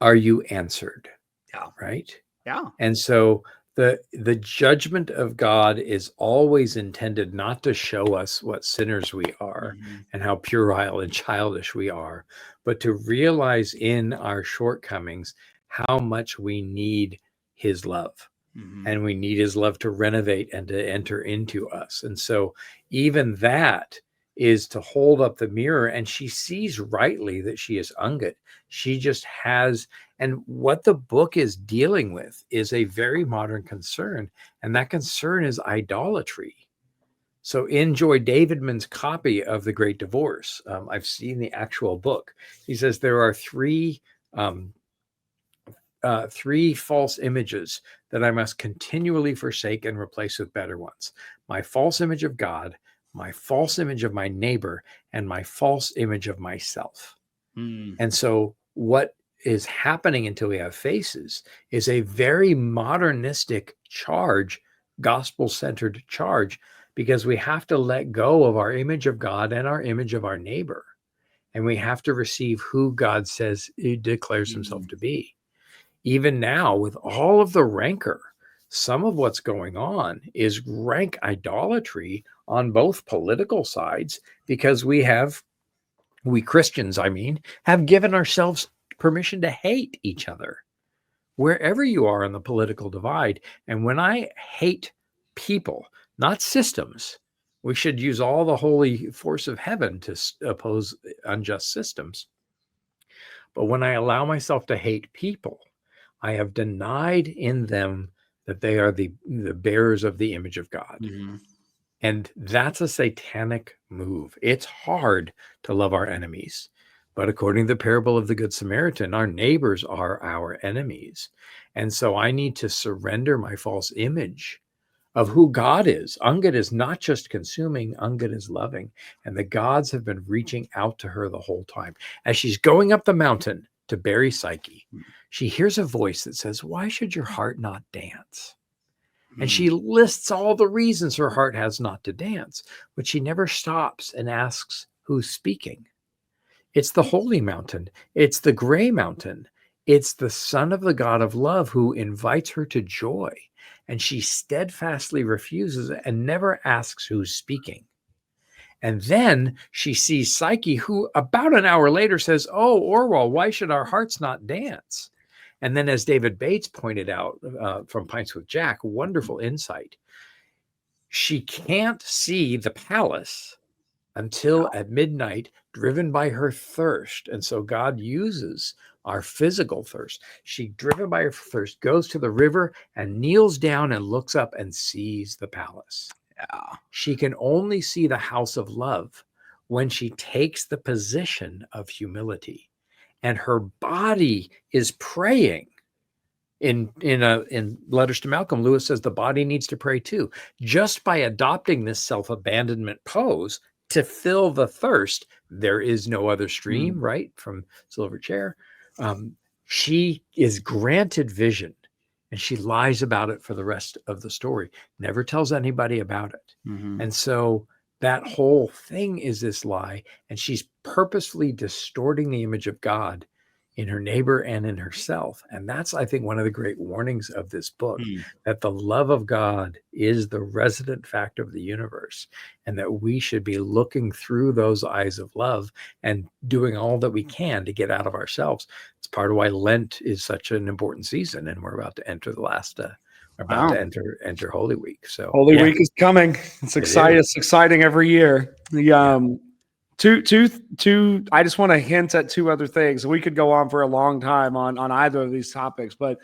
Are you answered? Yeah. Right? Yeah. And so the judgment of God is always intended not to show us what sinners we are and how puerile and childish we are, but to realize in our shortcomings how much we need his love. And we need his love to renovate and to enter into us. And so even that is to hold up the mirror, and she sees rightly that she is Ungut. She just has, and what the book is dealing with is a very modern concern, and that concern is idolatry. So in Joy Davidman's copy of The Great Divorce, I've seen the actual book. He says there are three false images that I must continually forsake and replace with better ones. My false image of God, my false image of my neighbor, and my false image of myself. And so what is happening until we have faces is a very modernistic charge, gospel-centered charge, because we have to let go of our image of God and our image of our neighbor. And we have to receive who God says he declares himself to be. Even now, with all of the rancor, some of what's going on is rank idolatry on both political sides, because we Christians, have given ourselves permission to hate each other wherever you are on the political divide. And when I hate people, not systems, we should use all the holy force of heaven to oppose unjust systems. But when I allow myself to hate people, I have denied in them that they are the bearers of the image of God. And that's a satanic move. It's hard to love our enemies. But according to the parable of the Good Samaritan, our neighbors are our enemies. And so I need to surrender my false image of who God is. Ungud is not just consuming, Ungud is loving. And the gods have been reaching out to her the whole time. As she's going up the mountain to bury Psyche, she hears a voice that says, "Why should your heart not dance?" And she lists all the reasons her heart has not to dance, but she never stops and asks who's speaking. It's the holy mountain. It's the gray mountain. It's the son of the God of love who invites her to joy. And she steadfastly refuses and never asks who's speaking. And then she sees Psyche, who about an hour later says, "Oh, Orwell, why should our hearts not dance?" And then, as David Bates pointed out from Pints with Jack, wonderful insight. She can't see the palace until at midnight, driven by her thirst. And so God uses our physical thirst. She, driven by her thirst, goes to the river and kneels down and looks up and sees the palace. She can only see the house of love when she takes the position of humility. And her body is praying. In Letters to Malcolm, Lewis says the body needs to pray too. Just by adopting this self-abandonment pose to fill the thirst, there is no other stream, right? From Silver Chair. She is granted vision, and she lies about it for the rest of the story. Never tells anybody about it. And so that whole thing is this lie, and she's purposefully distorting the image of God in her neighbor and in herself. And that's, I think, one of the great warnings of this book, that the love of God is the resident fact of the universe, and that we should be looking through those eyes of love and doing all that we can to get out of ourselves. It's part of why Lent is such an important season, and we're about to enter the last enter Holy Week. So Holy Week is coming. It's exciting. It's exciting every year. I just want to hint at two other things. We could go on for a long time on either of these topics, but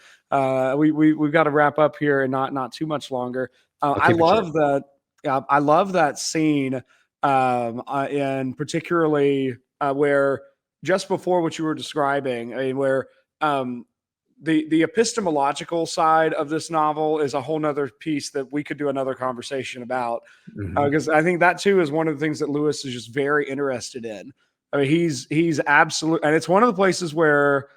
we've got to wrap up here and not too much longer. I love that. I love that scene, and particularly where just before what you were describing, where the epistemological side of this novel is a whole nother piece that we could do another conversation about, because I think that too is one of the things that Lewis is just very interested in. I mean, he's absolute, and it's one of the places where,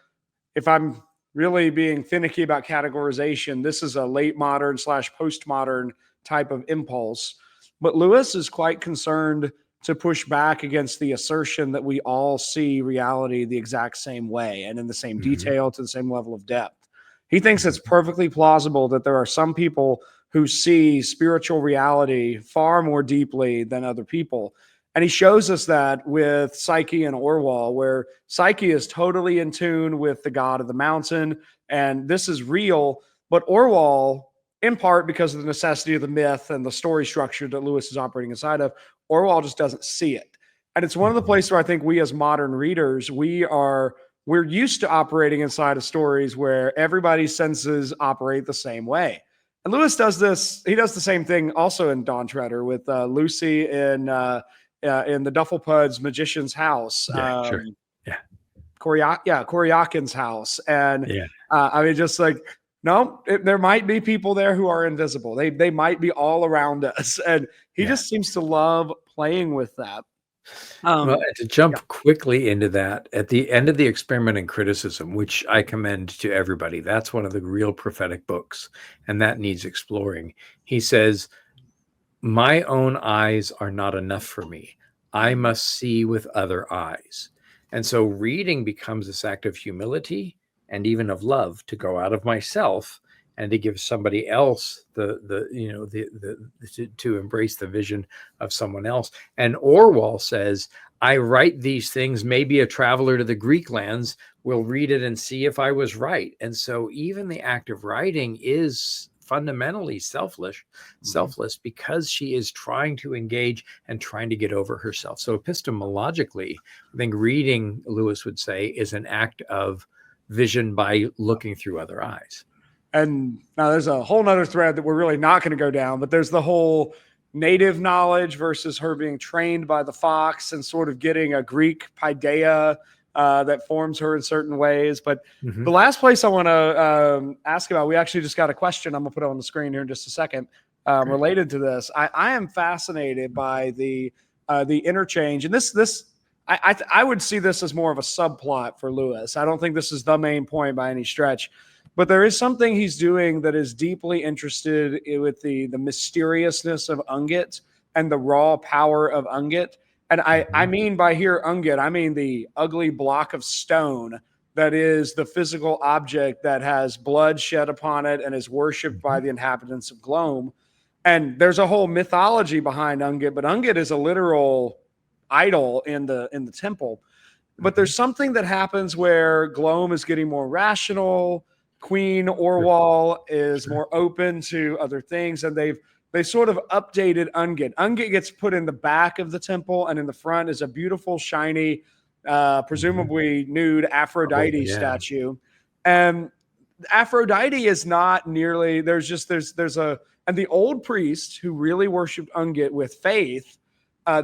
if I'm really being finicky about categorization, this is a late modern / postmodern type of impulse. But Lewis is quite concerned to push back against the assertion that we all see reality the exact same way and in the same detail to the same level of depth. He thinks it's perfectly plausible that there are some people who see spiritual reality far more deeply than other people. And he shows us that with Psyche and Orwell, where Psyche is totally in tune with the god of the mountain, and this is real. But Orwell, in part because of the necessity of the myth and the story structure that Lewis is operating inside of, Orwell just doesn't see it. And it's one of the places where I think we as modern readers, we're used to operating inside of stories where everybody's senses operate the same way. And Lewis does this. He does the same thing also in Dawn Treader with Lucy in the Dufflepud's magician's house. Koryakin's house. And I mean, just like, No, there might be people there who are invisible. They might be all around us, and he Yeah. just seems to love playing with that. Well, Um, and to yeah. jump quickly into that, at the end of the Experiment in Criticism, which I commend to everybody, that's one of the real prophetic books, and that needs exploring. He says, "My own eyes are not enough for me. I must see with other eyes." And so reading becomes this act of humility and even of love, to go out of myself and to give somebody else to embrace the vision of someone else. And Orwell says, "I write these things, maybe a traveler to the Greek lands will read it and see if I was right." And so even the act of writing is fundamentally selfless, because she is trying to engage and trying to get over herself. So epistemologically, I think reading, Lewis would say, is an act of vision by looking through other eyes. And now there's a whole nother thread that we're really not going to go down, but there's the whole native knowledge versus her being trained by the fox and sort of getting a Greek paideia that forms her in certain ways. But the last place I want to ask about, we actually just got a question. I'm going to put it on the screen here in just a second related to this. I am fascinated by the interchange, and I would see this as more of a subplot for Lewis. I don't think this is the main point by any stretch. But there is something he's doing that is deeply interested with the mysteriousness of Ungit and the raw power of Ungit. And I mean by here Ungit, I mean the ugly block of stone that is the physical object that has blood shed upon it and is worshipped by the inhabitants of Glome. And there's a whole mythology behind Ungit, but Ungit is a literal idol in the temple. But there's something that happens where Glome is getting more rational. Queen Orwell is more open to other things, and they sort of updated Ungit. Ungit gets put in the back of the temple, and in the front is a beautiful, shiny, presumably nude Aphrodite statue. And Aphrodite is not nearly. There's and the old priest who really worshipped Ungit with faith.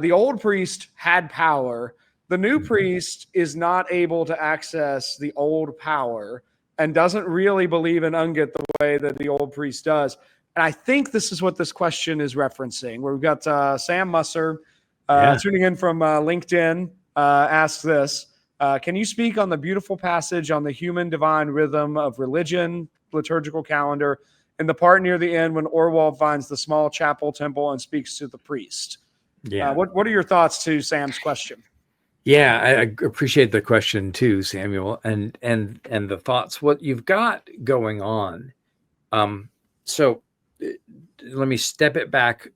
The old priest had power. The new priest is not able to access the old power and doesn't really believe in Ungit the way that the old priest does. And I think this is what this question is referencing. Where we've got Sam Musser tuning in from LinkedIn, asks this. Can you speak on the beautiful passage on the human divine rhythm of religion, liturgical calendar, in the part near the end when Orwell finds the small chapel temple and speaks to the priest? Yeah. What are your thoughts to Sam's question? Yeah, I appreciate the question too, Samuel, and the thoughts. What you've got going on. So let me step it back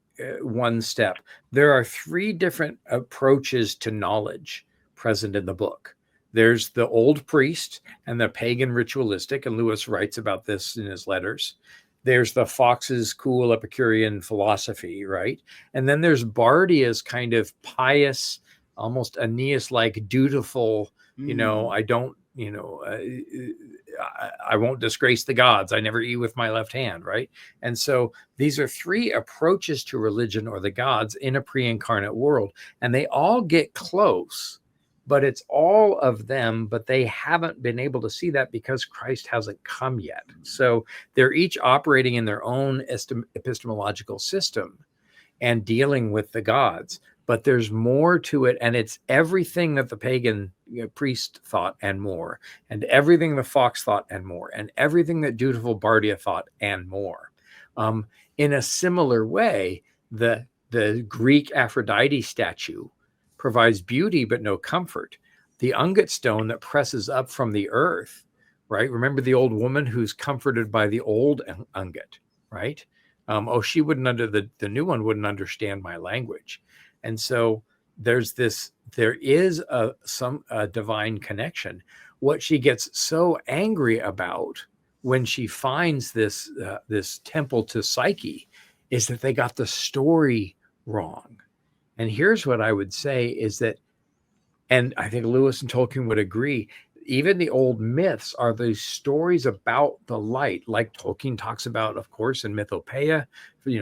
one step. There are three different approaches to knowledge present in the book. There's the old priest and the pagan ritualistic, and Lewis writes about this in his letters. There's the Fox's cool Epicurean philosophy, right? And then there's Bardia's kind of pious, almost Aeneas-like dutiful, I don't, I won't disgrace the gods. I never eat with my left hand, right? And so these are three approaches to religion or the gods in a pre-incarnate world, and they all get close, but it's all of them, but they haven't been able to see that because Christ hasn't come yet. So they're each operating in their own epistemological system and dealing with the gods. But there's more to it, and it's everything that the pagan priest thought and more, and everything the fox thought and more, and everything that dutiful Bardia thought and more. In a similar way, the Greek Aphrodite statue provides beauty but no comfort. The Ungit stone that presses up from the earth, right? Remember the old woman who's comforted by the old Ungit, right? She wouldn't the new one wouldn't understand my language. And so there is some divine connection. What she gets so angry about when she finds this temple to Psyche is that they got the story wrong. And here's what I would say is that, and I think Lewis and Tolkien would agree, even the old myths are these stories about the light, like Tolkien talks about, of course, in Mythopoeia,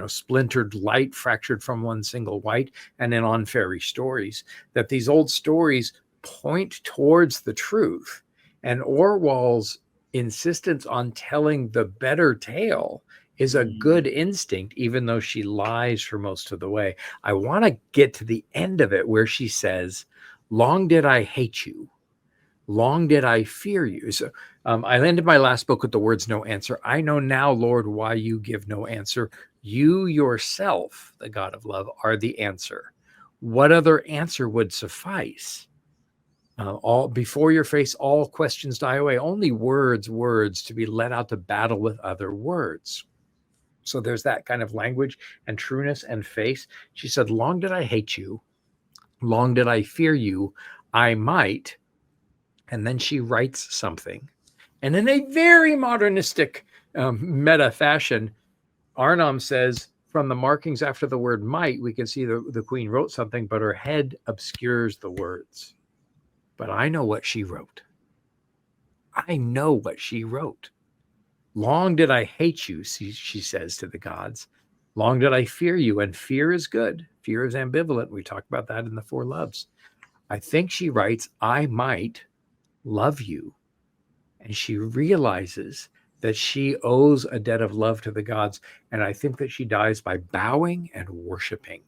splintered light fractured from one single white, and in On Fairy Stories, that these old stories point towards the truth. And Orwell's insistence on telling the better tale is a good instinct, even though she lies for most of the way. I want to get to the end of it where she says, "Long did I hate you. Long did I fear you." So I ended my last book with the words, "No answer. I know now, Lord, why you give no answer. You yourself, the God of love, are the answer. What other answer would suffice? All before your face, all questions die away. Only words, words to be led out to battle with other words." So there's that kind of language and trueness and face. She said, "Long did I hate you. Long did I fear you. I might." And then she writes something. And in a very modernistic meta fashion, Arnam says, from the markings after the word might, we can see the queen wrote something, but her head obscures the words. But I know what she wrote. I know what she wrote. "Long did I hate you," she says to the gods. "Long did I fear you." And fear is good. Fear is ambivalent. We talk about that in the Four Loves. I think she writes, "I might love you." And she realizes that she owes a debt of love to the gods. And I think that she dies by bowing and worshiping.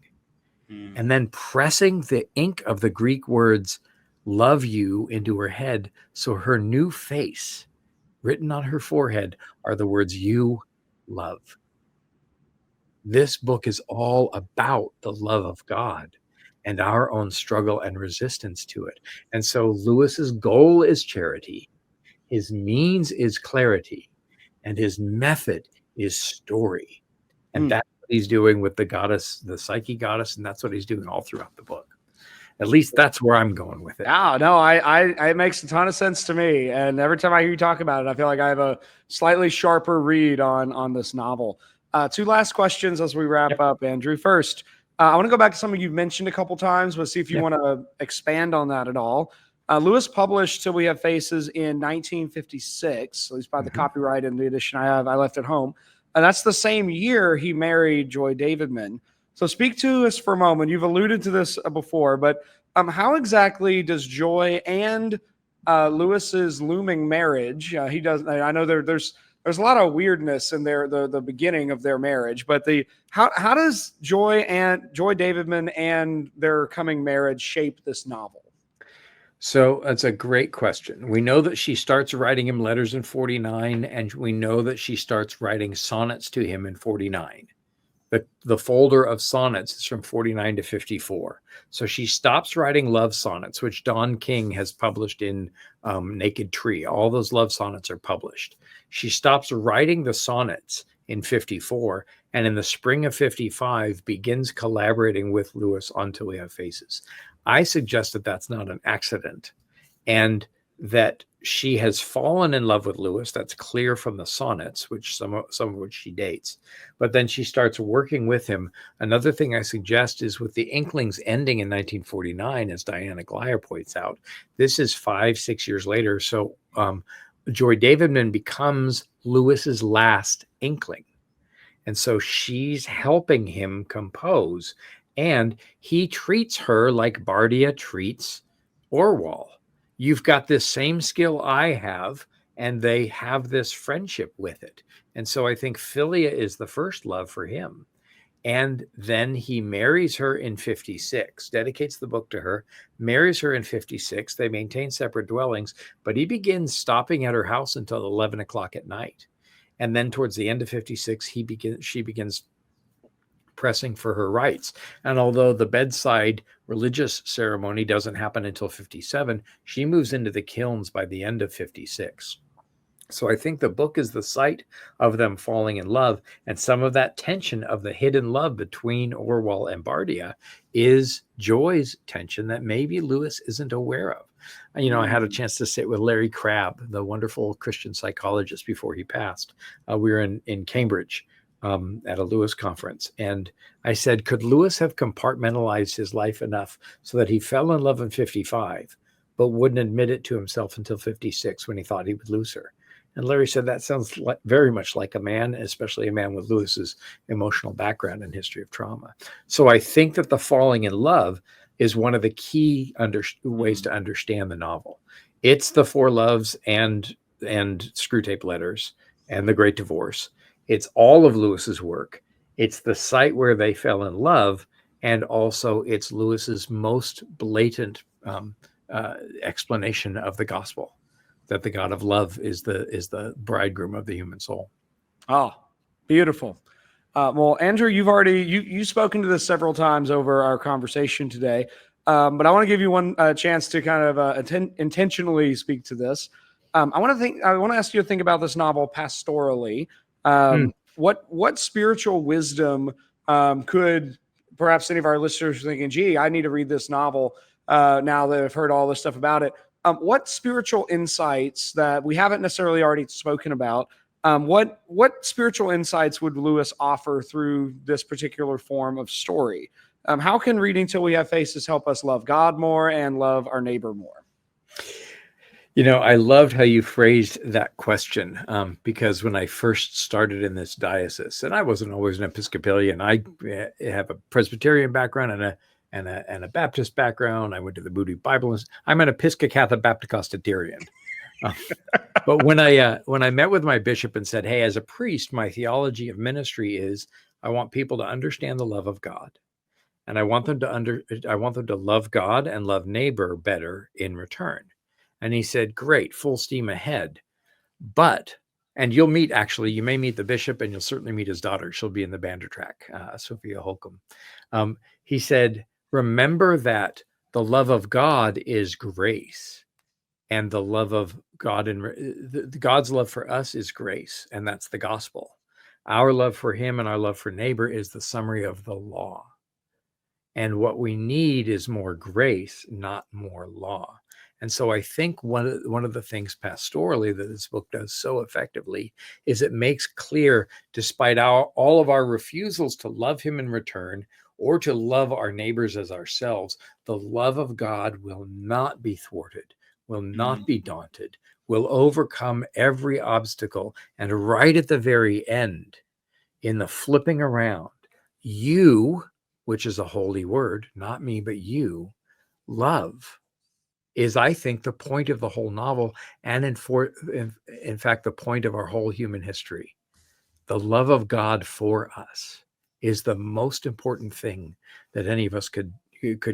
And then pressing the ink of the Greek words "love you" into her head. So her new face, written on her forehead, are the words "you love." This book is all about the love of God and our own struggle and resistance to it. And so Lewis's goal is charity, his means is clarity, and his method is story. And that's what he's doing with the goddess, the Psyche goddess, and that's what he's doing all throughout the book. At least that's where I'm going with it. Oh, no, it makes a ton of sense to me. And every time I hear you talk about it, I feel like I have a slightly sharper read on this novel. Two last questions as we wrap up, Andrew. First, I want to go back to something you've mentioned a couple times, but see if you want to expand on that at all. Lewis published Till We Have Faces in 1956, at least by the copyright in the edition I left at home. And that's the same year he married Joy Davidman. So speak to us for a moment. You've alluded to this before, but how exactly does Joy and Lewis's looming marriage? He does. I know there's a lot of weirdness in the beginning of their marriage, but how does Joy Davidman and their coming marriage shape this novel? So that's a great question. We know that she starts writing him letters in 49, and we know that she starts writing sonnets to him in 49. The folder of sonnets is from 49 to 54. So she stops writing love sonnets, which Don King has published in Naked Tree. All those love sonnets are published. She stops writing the sonnets in 54, and in the spring of 55 begins collaborating with Lewis on Till We Have Faces. I suggest that that's not an accident, and that she has fallen in love with Lewis. That's clear from the sonnets, which some of which she dates. But then she starts working with him. Another thing I suggest is with the Inklings ending in 1949, as Diana Glyer points out, this is 5-6 years later. So Joy Davidman becomes Lewis's last Inkling. And so she's helping him compose. And he treats her like Bardia treats Orwell. You've got this same skill I have, and they have this friendship with it. And so I think Philia is the first love for him. And then he marries her in 56, dedicates the book to her, marries her in 56. They maintain separate dwellings, but he begins stopping at her house until 11 o'clock at night. And then towards the end of 56, she begins pressing for her rights. And although the bedside religious ceremony doesn't happen until 57, she moves into the kilns by the end of 56. So I think the book is the site of them falling in love. And some of that tension of the hidden love between Orwell and Bardia is Joy's tension that maybe Lewis isn't aware of. You know, I had a chance to sit with Larry Crabb, the wonderful Christian psychologist, before he passed. We were in Cambridge at a Lewis conference. And I said, could Lewis have compartmentalized his life enough so that he fell in love in 55, but wouldn't admit it to himself until 56 when he thought he would lose her? And Larry said, that sounds very much like a man, especially a man with Lewis's emotional background and history of trauma. So I think that the falling in love is one of the key ways to understand the novel. It's the Four Loves and and Screw Tape Letters and The Great Divorce. It's all of Lewis's work. It's the site where they fell in love, and also it's Lewis's most blatant explanation of the gospel, that the God of love is the bridegroom of the human soul. Oh, beautiful. Well, Andrew, you've spoken to this several times over our conversation today, but I want to give you one chance to kind of intentionally speak to this. I want to ask you to think about this novel pastorally. What spiritual wisdom could perhaps any of our listeners are thinking, "Gee, I need to read this novel now that I've heard all this stuff about it." What spiritual insights that we haven't necessarily already spoken about? What spiritual insights would Lewis offer through this particular form of story? How can reading Till We Have Faces help us love God more and love our neighbor more? I loved how you phrased that question, because when I first started in this diocese, and I wasn't always an Episcopalian, I have a Presbyterian background and a Baptist background. I went to the Moody Bible. I'm an Episcopalian Baptist-Costitarian. But when I met with my bishop and said, "Hey, as a priest, my theology of ministry is I want people to understand the love of God, and I want them to love God and love neighbor better in return." And he said, "Great, full steam ahead. And you may meet the bishop, and you'll certainly meet his daughter. She'll be in the Bandertrack, Sophia Holcomb." He said, "Remember that the love of God is grace, and the love of God and God's love for us is grace, and that's the gospel. Our love for him and our love for neighbor is the summary of the law. And what we need is more grace, not more law." And so I think one of the things pastorally that this book does so effectively is it makes clear, despite all of our refusals to love him in return or to love our neighbors as ourselves, the love of God will not be thwarted, will not be daunted, will overcome every obstacle. And right at the very end, in the flipping around, you, which is a holy word, not me, but you, love, is, I think, the point of the whole novel, and in fact, the point of our whole human history. The love of God for us is the most important thing that any of us could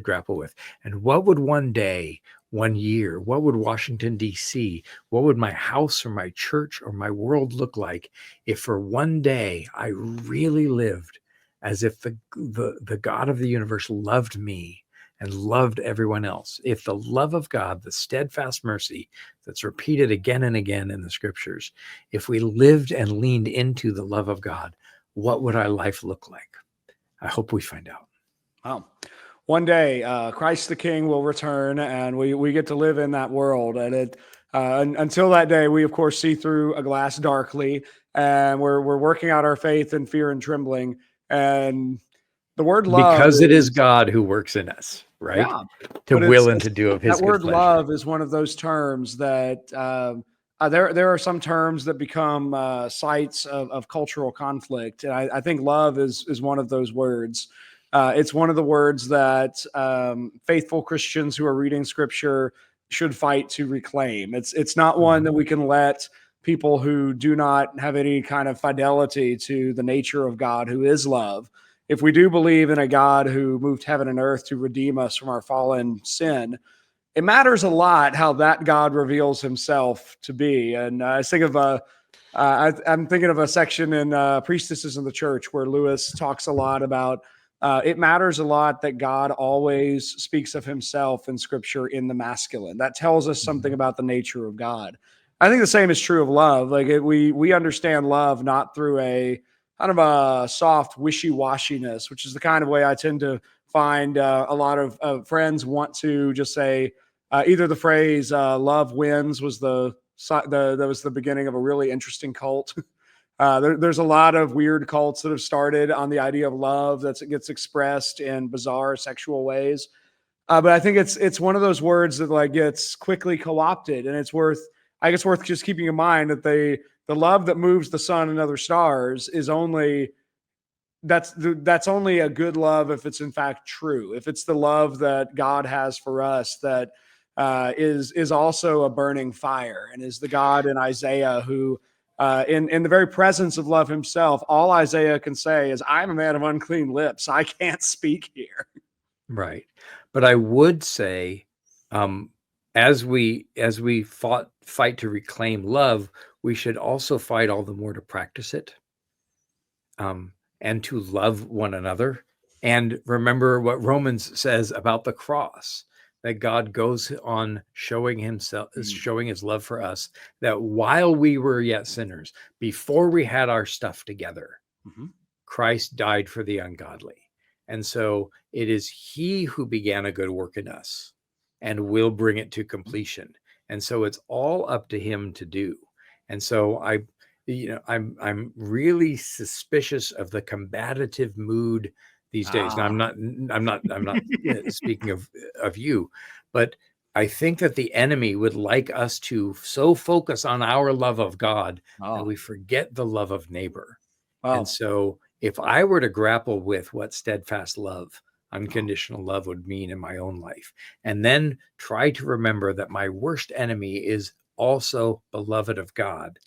grapple with. And what would one day, 1 year, what would Washington, D.C., what would my house or my church or my world look like if for one day I really lived as if the God of the universe loved me and loved everyone else? If the love of God, the steadfast mercy that's repeated again and again in the scriptures, if we lived and leaned into the love of God, what would our life look like? I hope we find out. Wow. One day, Christ the King will return, and we get to live in that world. And until that day, we of course see through a glass darkly, and we're working out our faith in fear and trembling. And the word love, because it is God who works in us, right? Yeah, To will and to do of his that word good pleasure. love is one of those terms that there are some terms that become sites of cultural conflict, and I think love is one of those words. It's one of the words that faithful Christians who are reading scripture should fight to reclaim. It's not one that we can let people who do not have any kind of fidelity to the nature of God, who is love. If we do believe in a God who moved heaven and earth to redeem us from our fallen sin, it matters a lot how that God reveals himself to be. And I think of I'm thinking of a section in Priestesses in the Church where Lewis talks a lot about it matters a lot that God always speaks of himself in scripture in the masculine. That tells us something about the nature of God. I think the same is true of love. Like we understand love not through a kind of a soft wishy-washiness, which is the kind of way I tend to find a lot of friends want to just say either the phrase "love wins" was that was the beginning of a really interesting cult. There's a lot of weird cults that have started on the idea of love that gets expressed in bizarre sexual ways. But I think it's one of those words that like gets quickly co-opted, and it's worth just keeping in mind that the love that moves the sun and other stars is only that's only a good love if it's in fact true. If it's the love that God has for us that is also a burning fire, and is the God in Isaiah who, in the very presence of love himself, all Isaiah can say is, "I'm a man of unclean lips. I can't speak here." Right. But I would say, as we fight to reclaim love, we should also fight all the more to practice it, and to love one another. And remember what Romans says about the cross, that God goes on showing his love for us, that while we were yet sinners, before we had our stuff together, Christ died for the ungodly. And so it is he who began a good work in us and will bring it to completion. And so it's all up to him to do. And so I'm really suspicious of the combative mood these days. Now, I'm not speaking of you, but I think that the enemy would like us to so focus on our love of God that we forget the love of neighbor. And so if I were to grapple with what steadfast love, unconditional love would mean in my own life, and then try to remember that my worst enemy is also beloved of God,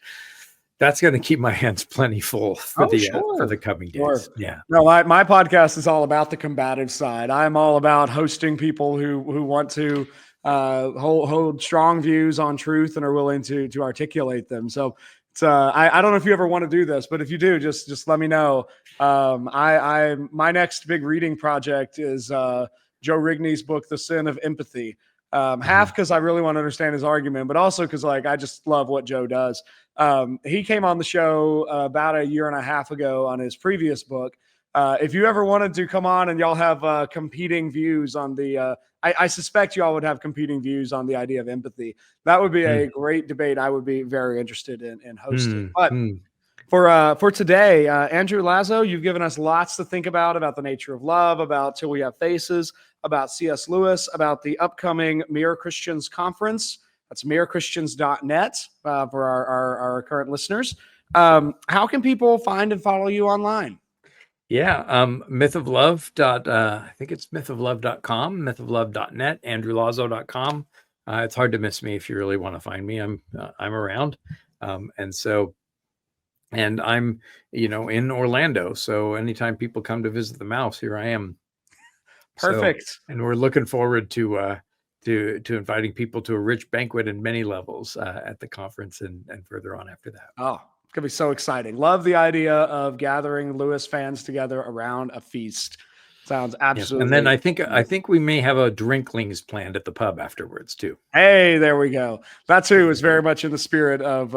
that's going to keep my hands plenty full for the coming days. Yeah. No, my podcast is all about the combative side. I'm all about hosting people who want to hold strong views on truth and are willing to articulate them. So it's I don't know if you ever want to do this, but if you do, just let me know. My next big reading project is Joe Rigney's book, The Sin of Empathy. Half because I really want to understand his argument, but also because I just love what Joe does. He came on the show about a year and a half ago on his previous book. If you ever wanted to come on and y'all have competing views on the, I suspect y'all would have competing views on the idea of empathy. That would be a great debate. I would be very interested in hosting. But for today, Andrew Lazo, you've given us lots to think about the nature of love, about Till We Have Faces, about C.S. Lewis, about the upcoming Mere Christians conference. That's merechristians.net for our current listeners. How can people find and follow you online? Yeah, Myth of Love. I think it's mythoflove.com, mythoflove.net, andrewlazo.com. It's hard to miss me if you really want to find me. I'm around, and I'm in Orlando. So anytime people come to visit the Mouse, here I am. Perfect. So, and we're looking forward to inviting people to a rich banquet in many levels at the conference and further on after that. Oh, it's going to be so exciting. Love the idea of gathering Lewis fans together around a feast. Sounds absolutely. Yes. And then I think we may have a drinklings planned at the pub afterwards too. Hey, there we go. That too is very much in the spirit of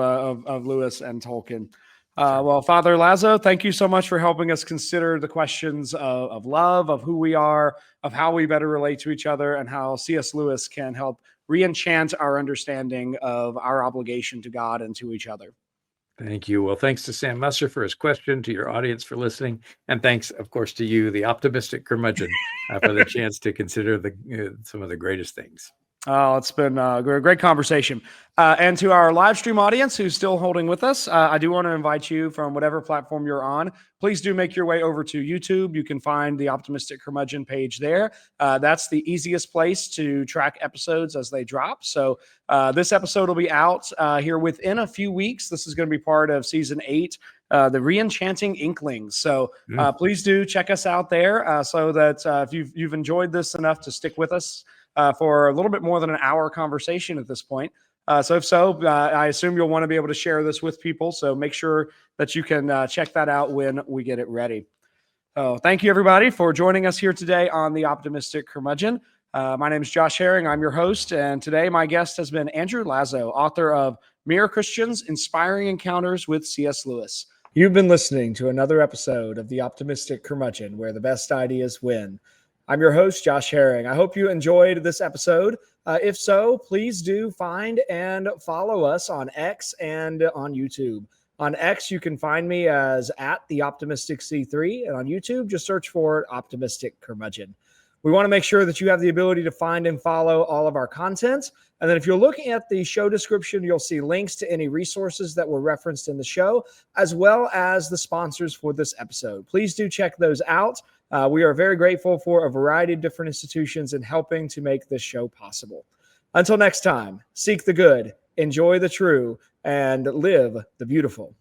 Lewis and Tolkien. Well, Father Lazo, thank you so much for helping us consider the questions of love, of who we are, of how we better relate to each other, and how C.S. Lewis can help re-enchant our understanding of our obligation to God and to each other. Thank you. Well, thanks to Sam Musser for his question, to your audience for listening, and thanks, of course, to you, the optimistic curmudgeon, for the chance to consider some of the greatest things. Oh, it's been a great conversation. And to our live stream audience who's still holding with us, I do want to invite you from whatever platform you're on. Please do make your way over to YouTube. You can find the Optimistic Curmudgeon page there. That's the easiest place to track episodes as they drop. So this episode will be out here within a few weeks. This is going to be part of season 8, the Re-enchanting Inklings. So please do check us out there so that if you've enjoyed this enough to stick with us for a little bit more than an hour conversation at this point. So if so, I assume you'll want to be able to share this with people. So make sure that you can check that out when we get it ready. So thank you, everybody, for joining us here today on The Optimistic Curmudgeon. My name is Josh Herring. I'm your host. And today my guest has been Andrew Lazo, author of Mere Christians, Inspiring Encounters with C.S. Lewis. You've been listening to another episode of The Optimistic Curmudgeon, where the best ideas win. I'm your host, Josh Herring. I hope you enjoyed this episode. If so, please do find and follow us on X and on YouTube. On X, you can find me as @TheOptimisticC3, and on YouTube, just search for Optimistic Curmudgeon. We want to make sure that you have the ability to find and follow all of our content. And then if you're looking at the show description, you'll see links to any resources that were referenced in the show, as well as the sponsors for this episode. Please do check those out. We are very grateful for a variety of different institutions in helping to make this show possible. Until next time, seek the good, enjoy the true, and live the beautiful.